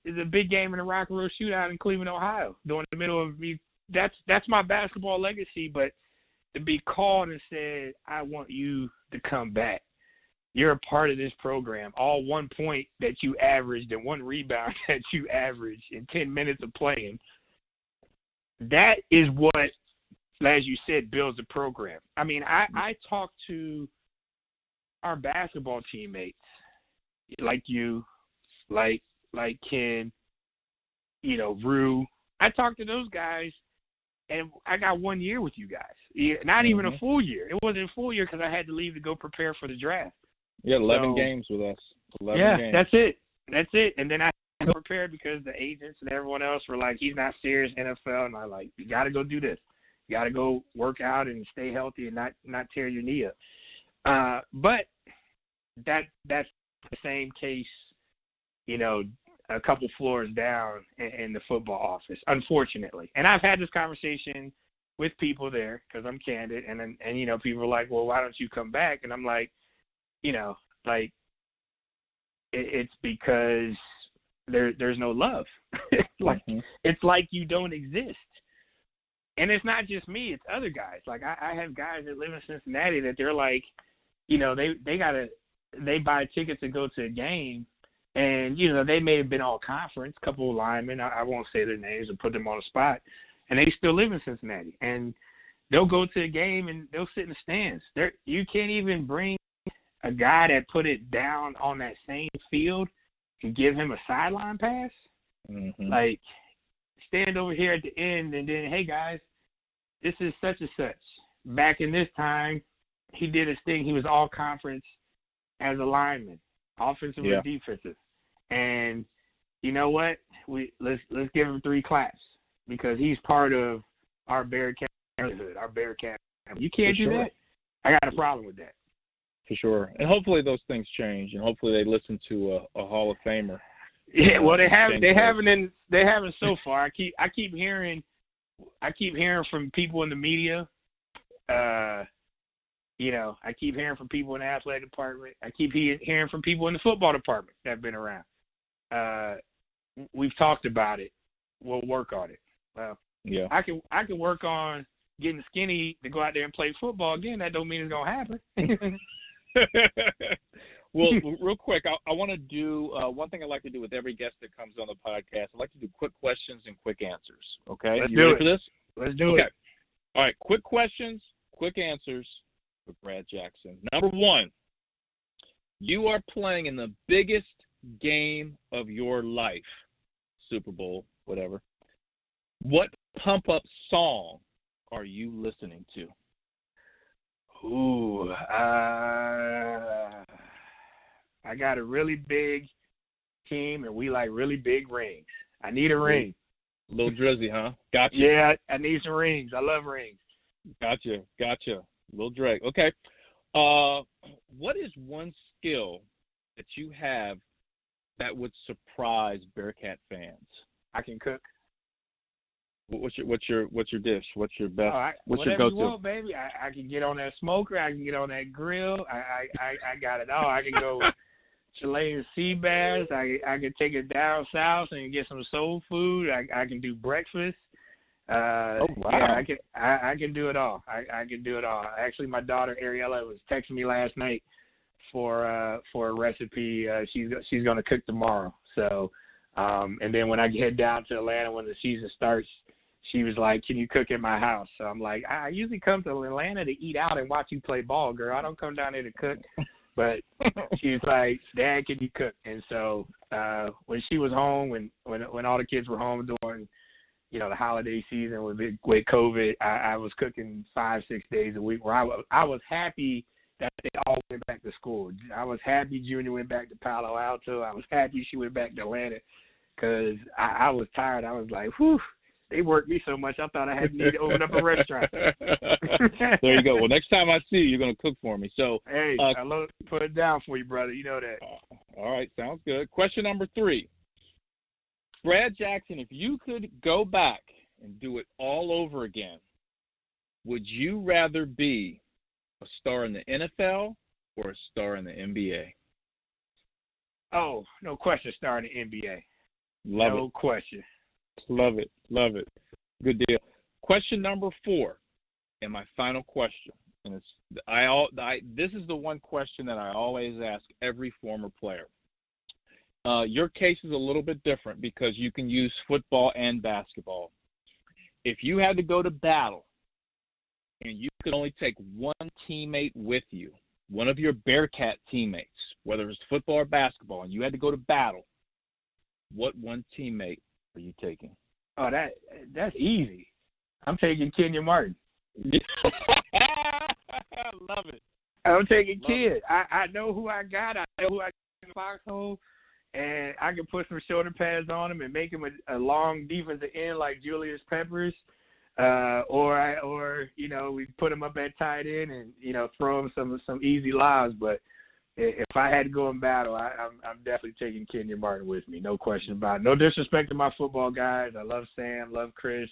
the big game in the Rock and Roll Shootout in Cleveland, Ohio. During the middle of me. That's my basketball legacy. But to be called and said, I want you to come back. You're a part of this program. All 1 point that you averaged and 1 rebound that you averaged in 10 minutes of playing. That is what, as you said, builds a program. I mean, I talk to our basketball teammates like you, like Ken, you know, Rue. I talk to those guys, and I got 1 year with you guys. Not even a full year. It wasn't a full year because I had to leave to go prepare for the draft. Yeah, 11 games with us. 11 games. That's it. And then I prepared because the agents and everyone else were like, he's not serious NFL. And I like, you got to go do this. You got to go work out and stay healthy and not tear your knee up. But that's the same case, you know, a couple floors down in the football office, unfortunately. And I've had this conversation with people there because I'm candid. And you know, people are like, well, why don't you come back? And I'm like, you know, like it's because there's no love. It's like you don't exist. And it's not just me, it's other guys. Like I have guys that live in Cincinnati that they're like, they buy tickets to go to a game, and they may have been all conference, couple of linemen, I won't say their names or put them on the spot, and they still live in Cincinnati. And they'll go to a game and they'll sit in the stands. You can't even bring a guy that put it down on that same field and give him a sideline pass. Mm-hmm. Like, stand over here at the end and then, hey guys, this is such and such. Back in this time, he did his thing. He was all conference as a lineman, offensive and defensive. And you know what? Let's give him 3 claps because he's part of our Bearcat neighborhood, our Bearcat. You can't do that. I got a problem with that. For sure. And hopefully those things change, and hopefully they listen to a Hall of Famer. Yeah, well, they haven't so far. I keep hearing from people in the media. I keep hearing from people in the athletic department. I keep hearing from people in the football department that have been around. We've talked about it. We'll work on it. Well, yeah. I can work on getting skinny to go out there and play football again. That don't mean it's gonna happen. Well, real quick, I want to do one thing I like to do with every guest that comes on the podcast. I like to do quick questions and quick answers. Okay, Let's you do ready it. for this? Let's do it. All right, quick questions, quick answers with Brad Jackson. Number 1, you are playing in the biggest game of your life, Super Bowl, whatever. What pump-up song are you listening to? Ooh, I got a really big team, and we like really big rings. I need a ring. A little drizzy, huh? Gotcha. Yeah, I need some rings. I love rings. Gotcha. Little Drake. Okay. What is one skill that you have that would surprise Bearcat fans? I can cook. What's your dish? What's your best? What's whatever your go-to? you want, baby. I can get on that smoker. I can get on that grill. I got it all. I can go Chilean sea bass. I can take it down south and get some soul food. I can do breakfast. Oh wow! Yeah, I can do it all. I can do it all. Actually, my daughter Ariella was texting me last night for a recipe. She's going to cook tomorrow. So, and then when I get down to Atlanta when the season starts, she was like, "Can you cook at my house?" So I'm like, "I usually come to Atlanta to eat out and watch you play ball, girl. I don't come down there to cook." But she's like, "Dad, can you cook?" And so when she was home, when all the kids were home during the holiday season with COVID, I was cooking 5-6 days a week. Where I was happy that they all went back to school. I was happy Junior went back to Palo Alto. I was happy she went back to Atlanta because I was tired. I was like, whew. They worked me so much, I thought I need to open up a restaurant. There you go. Well, next time I see you, you're going to cook for me. So, hey, I love to put it down for you, brother. You know that. All right, sounds good. Question number 3. Brad Jackson, if you could go back and do it all over again, would you rather be a star in the NFL or a star in the NBA? Oh, no question, star in the NBA. No question. Love it. Good deal. Question number 4, and my final question, and this is the one question that I always ask every former player. Your case is a little bit different because you can use football and basketball. If you had to go to battle and you could only take one teammate with you, one of your Bearcat teammates, whether it's football or basketball, and you had to go to battle, what one teammate are you taking? Oh, that's easy. I'm taking Kenya Martin. Love it. I'm taking Kid. I know who I got. I know who I got in the foxhole, and I can put some shoulder pads on him and make him a long defensive end like Julius Peppers, or we put him up at tight end and throw him some easy lobs. But if I had to go in battle, I'm definitely taking Kenya Martin with me, no question about it. No disrespect to my football guys. I love Sam, love Chris,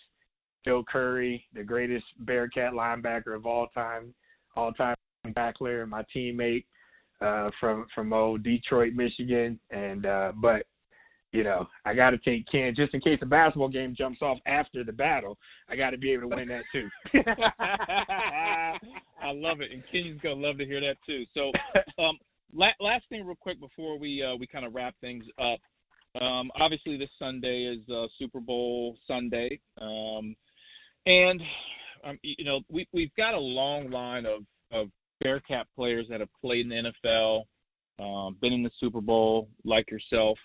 Joe Curry, the greatest Bearcat linebacker of all time tackler, my teammate from old Detroit, Michigan. And but I got to take Ken just in case the basketball game jumps off after the battle. I got to be able to win that too. I love it, and Ken's gonna love to hear that too. So, last thing, real quick, before we kind of wrap things up. Obviously, this Sunday is Super Bowl Sunday, and we've got a long line of Bearcat players that have played in the NFL, been in the Super Bowl, like yourself.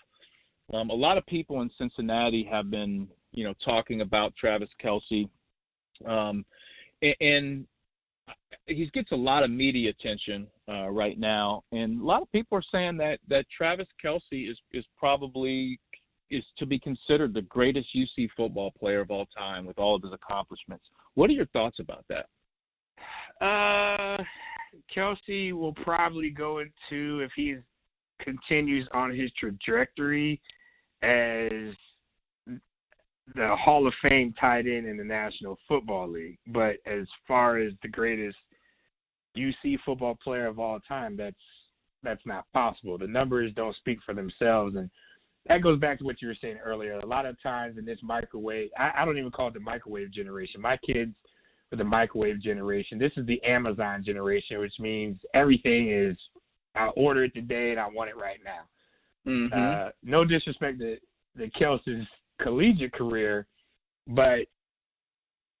A lot of people in Cincinnati have been, talking about Travis Kelce, and he gets a lot of media attention right now, and a lot of people are saying that Travis Kelce is probably to be considered the greatest UC football player of all time with all of his accomplishments. What are your thoughts about that? Kelce will probably go into, if he continues on his trajectory, as the Hall of Fame tight end in the National Football League. But as far as the greatest UC football player of all time, that's not possible. The numbers don't speak for themselves, and that goes back to what you were saying earlier. A lot of times in this microwave, I don't even call it the microwave generation. My kids are the microwave generation. This is the Amazon generation, which means everything is, I order it today and I want it right now. Mm-hmm. No disrespect to Kelce's collegiate career, but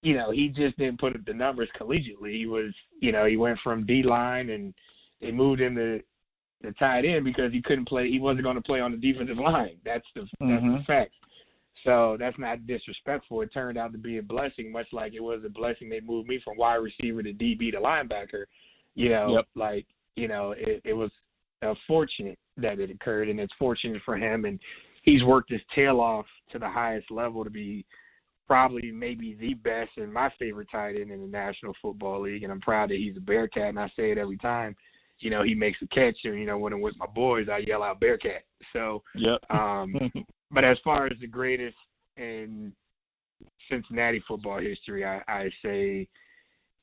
he just didn't put up the numbers collegiately. He was, he went from D-line and they moved him to the tight end because he couldn't play. He wasn't going to play on the defensive line. That's the fact. So that's not disrespectful. It turned out to be a blessing, much like it was a blessing they moved me from wide receiver to DB to linebacker. It was fortunate that it occurred, and it's fortunate for him. And he's worked his tail off to the highest level to be probably maybe the best and my favorite tight end in the National Football League. And I'm proud that he's a Bearcat, and I say it every time. He makes a catch, and when I'm with my boys, I yell out Bearcat. So, but as far as the greatest in Cincinnati football history, I say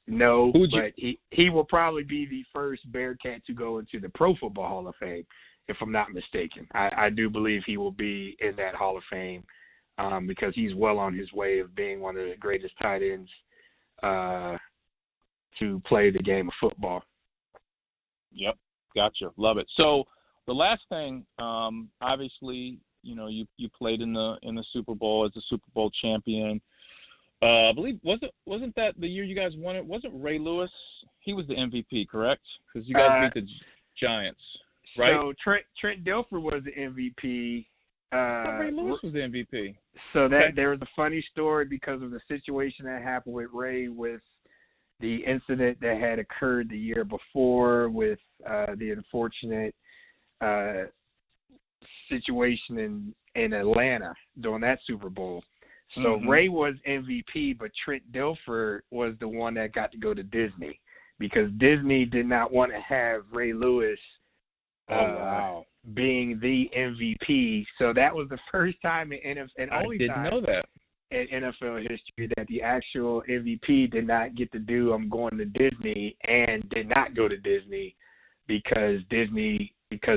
no. But he will probably be the first Bearcat to go into the Pro Football Hall of Fame, if I'm not mistaken. I do believe he will be in that Hall of Fame because he's well on his way of being one of the greatest tight ends to play the game of football. Yep, gotcha. Love it. So the last thing, obviously, you played in the Super Bowl as a Super Bowl champion. I believe wasn't that the year you guys won it? Wasn't Ray Lewis? He was the MVP, correct? Because you guys beat the Giants, right? So Trent Dilfer was the MVP. Ray Lewis was the MVP. So there was a funny story because of the situation that happened with Ray with the incident that had occurred the year before with the unfortunate situation in Atlanta during that Super Bowl. So Ray was MVP, but Trent Dilfer was the one that got to go to Disney because Disney did not want to have Ray Lewis being the MVP. So that was the first time in NFL, and only time know that. In NFL history that the actual MVP did not get to do I'm going to Disney and did not go to Disney because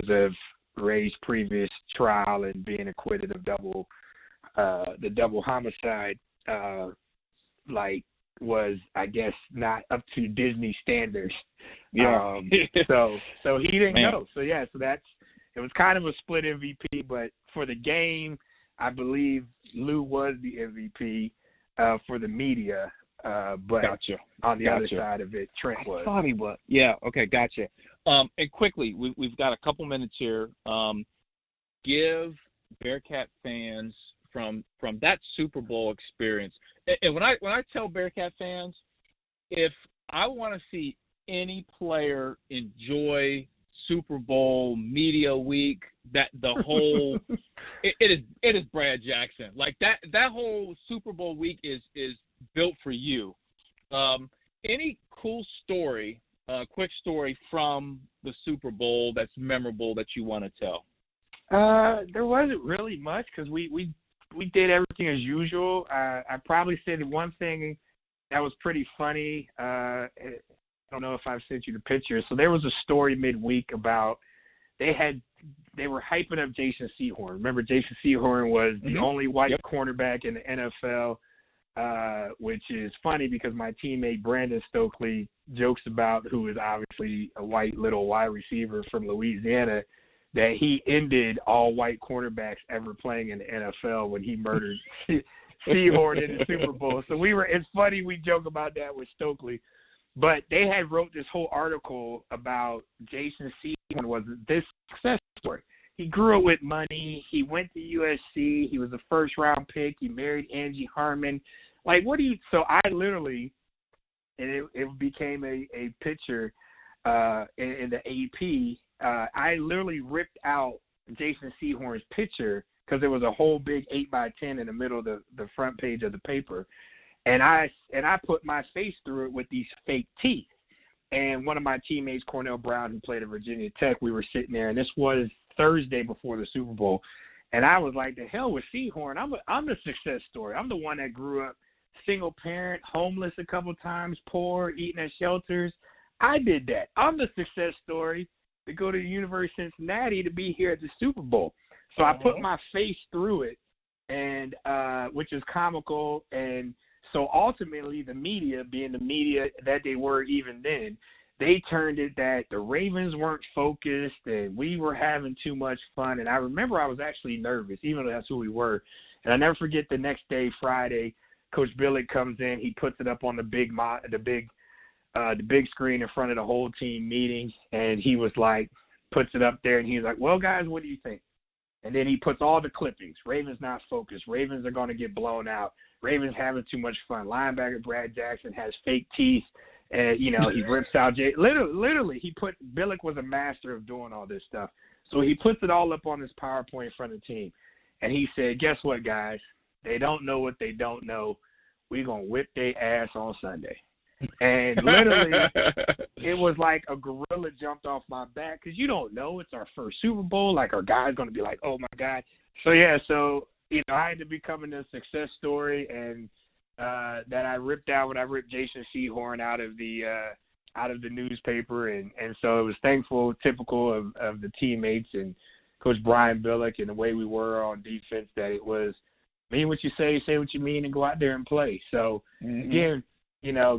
of Ray's previous trial and being acquitted of the double homicide was, I guess, not up to Disney standards. Yeah. So he didn't go. So it was kind of a split MVP, but for the game, I believe Lou was the MVP for the media, but gotcha. On the other side of it, Trent was. I thought he was. Yeah, okay, gotcha. And quickly, we've got a couple minutes here. Give Bearcat fans from that Super Bowl experience, and when I tell Bearcat fans, if I want to see any player enjoy Super Bowl media week, that the whole it is Brad Jackson. Like that whole Super Bowl week is built for you. Any cool story, quick story from the Super Bowl that's memorable that you want to tell? There wasn't really much because we did everything as usual. I probably said one thing that was pretty funny. I don't know if I've sent you the picture. So there was a story midweek about they they were hyping up Jason Sehorn. Remember, Jason Sehorn was the only white cornerback in the NFL, which is funny because my teammate Brandon Stokely jokes about, who is obviously a white little wide receiver from Louisiana, that he ended all white cornerbacks ever playing in the NFL when he murdered Sehorn in the Super Bowl. So it's funny we joke about that with Stokely. But they had wrote this whole article about Jason Sehorn was this success story. He grew up with money. He went to USC. He was a first-round pick. He married Angie Harmon. Like, so I literally, and it became a picture in the AP, I literally ripped out Jason Sehorn's picture because there was a whole big 8x10 in the middle of the front page of the paper. And I put my face through it with these fake teeth. And one of my teammates, Cornell Brown, who played at Virginia Tech, we were sitting there, and this was Thursday before the Super Bowl. And I was like, the hell with Sehorn. I'm the success story. I'm the one that grew up single parent, homeless a couple times, poor, eating at shelters. I did that. I'm the success story to go to the University of Cincinnati to be here at the Super Bowl. So I put my face through it, and which is comical. And so ultimately the media, being the media that they were even then, they turned it that the Ravens weren't focused and we were having too much fun. And I remember I was actually nervous, even though that's who we were. And I never forget the next day, Friday, Coach Billick comes in. He puts it up on the big screen in front of the whole team meeting. And he was like, puts it up there and he's like, well, guys, what do you think? And then he puts all the clippings. Ravens not focused. Ravens are going to get blown out. Ravens having too much fun. Linebacker Brad Jackson has fake teeth. And, he rips out Jay. Literally, Billick was a master of doing all this stuff. So he puts it all up on this PowerPoint in front of the team. And he said, guess what, guys? They don't know what they don't know. We're going to whip their ass on Sunday. And literally, it was like a gorilla jumped off my back because you don't know. It's our first Super Bowl. Like, our guy's going to be like, oh, my God. So, yeah, I had to become a success story, and that I ripped out when I ripped Jason Sehorn out of the newspaper. And so it was typical of the teammates and Coach Brian Billick and the way we were on defense, that it was mean what you say what you mean, and go out there and play. So, again,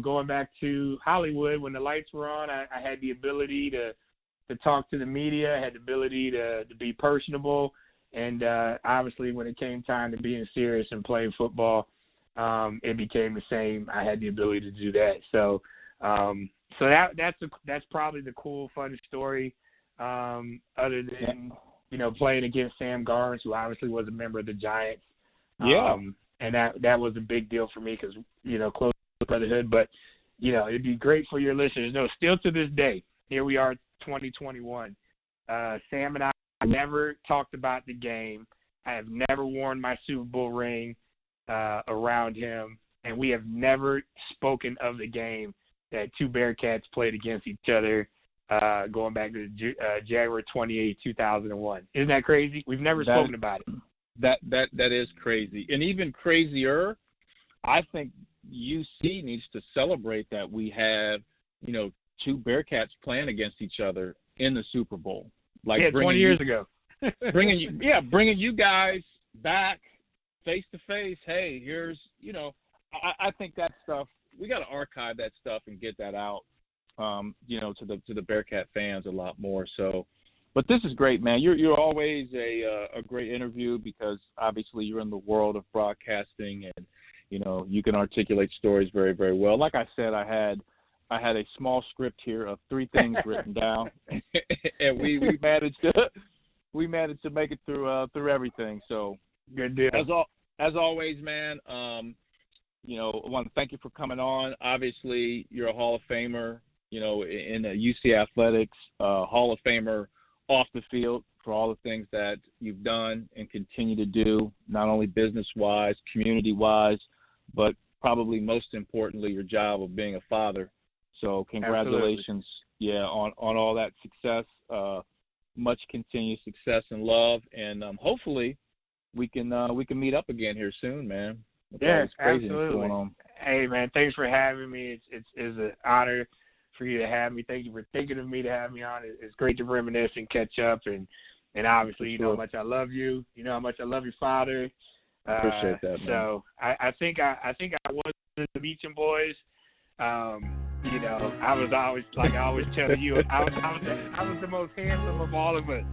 going back to Hollywood, when the lights were on, I had the ability to talk to the media. I had the ability to be personable. And obviously when it came time to being serious and playing football, it became the same. I had the ability to do that. So that's probably the cool, fun story, other than, playing against Sam Garnes, who obviously was a member of the Giants. And that was a big deal for me because, close brotherhood. But, it'd be great for your listeners. Still to this day, here we are, 2021. Sam and I never talked about the game. I have never worn my Super Bowl ring around him, and we have never spoken of the game that two Bearcats played against each other going back to January 28, 2001. Isn't that crazy? We've never spoken about it. That is crazy. And even crazier, I think UC needs to celebrate that we have, two Bearcats playing against each other in the Super Bowl. Like 20 years ago. bringing you guys back face to face. Hey, here's, I think that stuff, we got to archive that stuff and get that out, to the Bearcat fans a lot more. So, but this is great, man. You're always a great interview because obviously you're in the world of broadcasting and, you can articulate stories very, very well. Like I said, I had a small script here of 3 things written down, and we managed to make it through everything. So good deal. As always, man. I want to thank you for coming on. Obviously, you're a Hall of Famer. In UC athletics, Hall of Famer off the field for all the things that you've done and continue to do, not only business-wise, community-wise, but probably most importantly, your job of being a father. So congratulations, on all that success. Much continued success and love, and hopefully we can meet up again here soon, man. Yeah, absolutely. Going on. Hey, man, thanks for having me. It's an honor for you to have me. Thank you for thinking of me to have me on. It's great to reminisce and catch up, and And obviously, For you know how sure. much I love you. You know how much I love your father. Appreciate that, man. So I think I was the Meacham boys. You know, I was always, like I always tell you, I was the most handsome of all of us.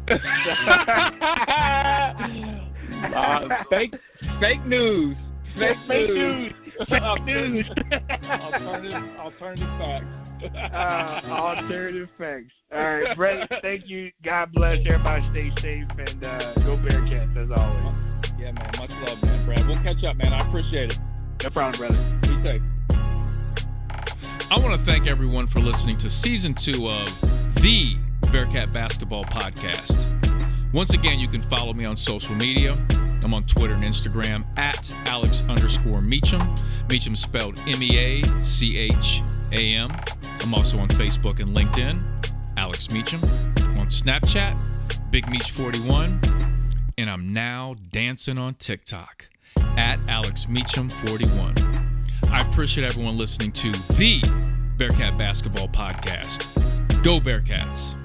Fake news. Fake news. Alternative facts. Alternative facts. All right, Brett, thank you. God bless. Everybody stay safe, and go Bearcats as always. Yeah, man. Much love, man, Brad. We'll catch up, man. I appreciate it. No problem, brother. Be safe. I want to thank everyone for listening to Season 2 of the Bearcat Basketball Podcast. Once again, you can follow me on social media. I'm on Twitter and Instagram at Alex_Meacham. Meacham spelled Meacham. I'm also on Facebook and LinkedIn, Alex Meacham. I'm on Snapchat, BigMeach41. And I'm now dancing on TikTok at AlexMeacham41. I appreciate everyone listening to the Bearcat Basketball Podcast. Go Bearcats!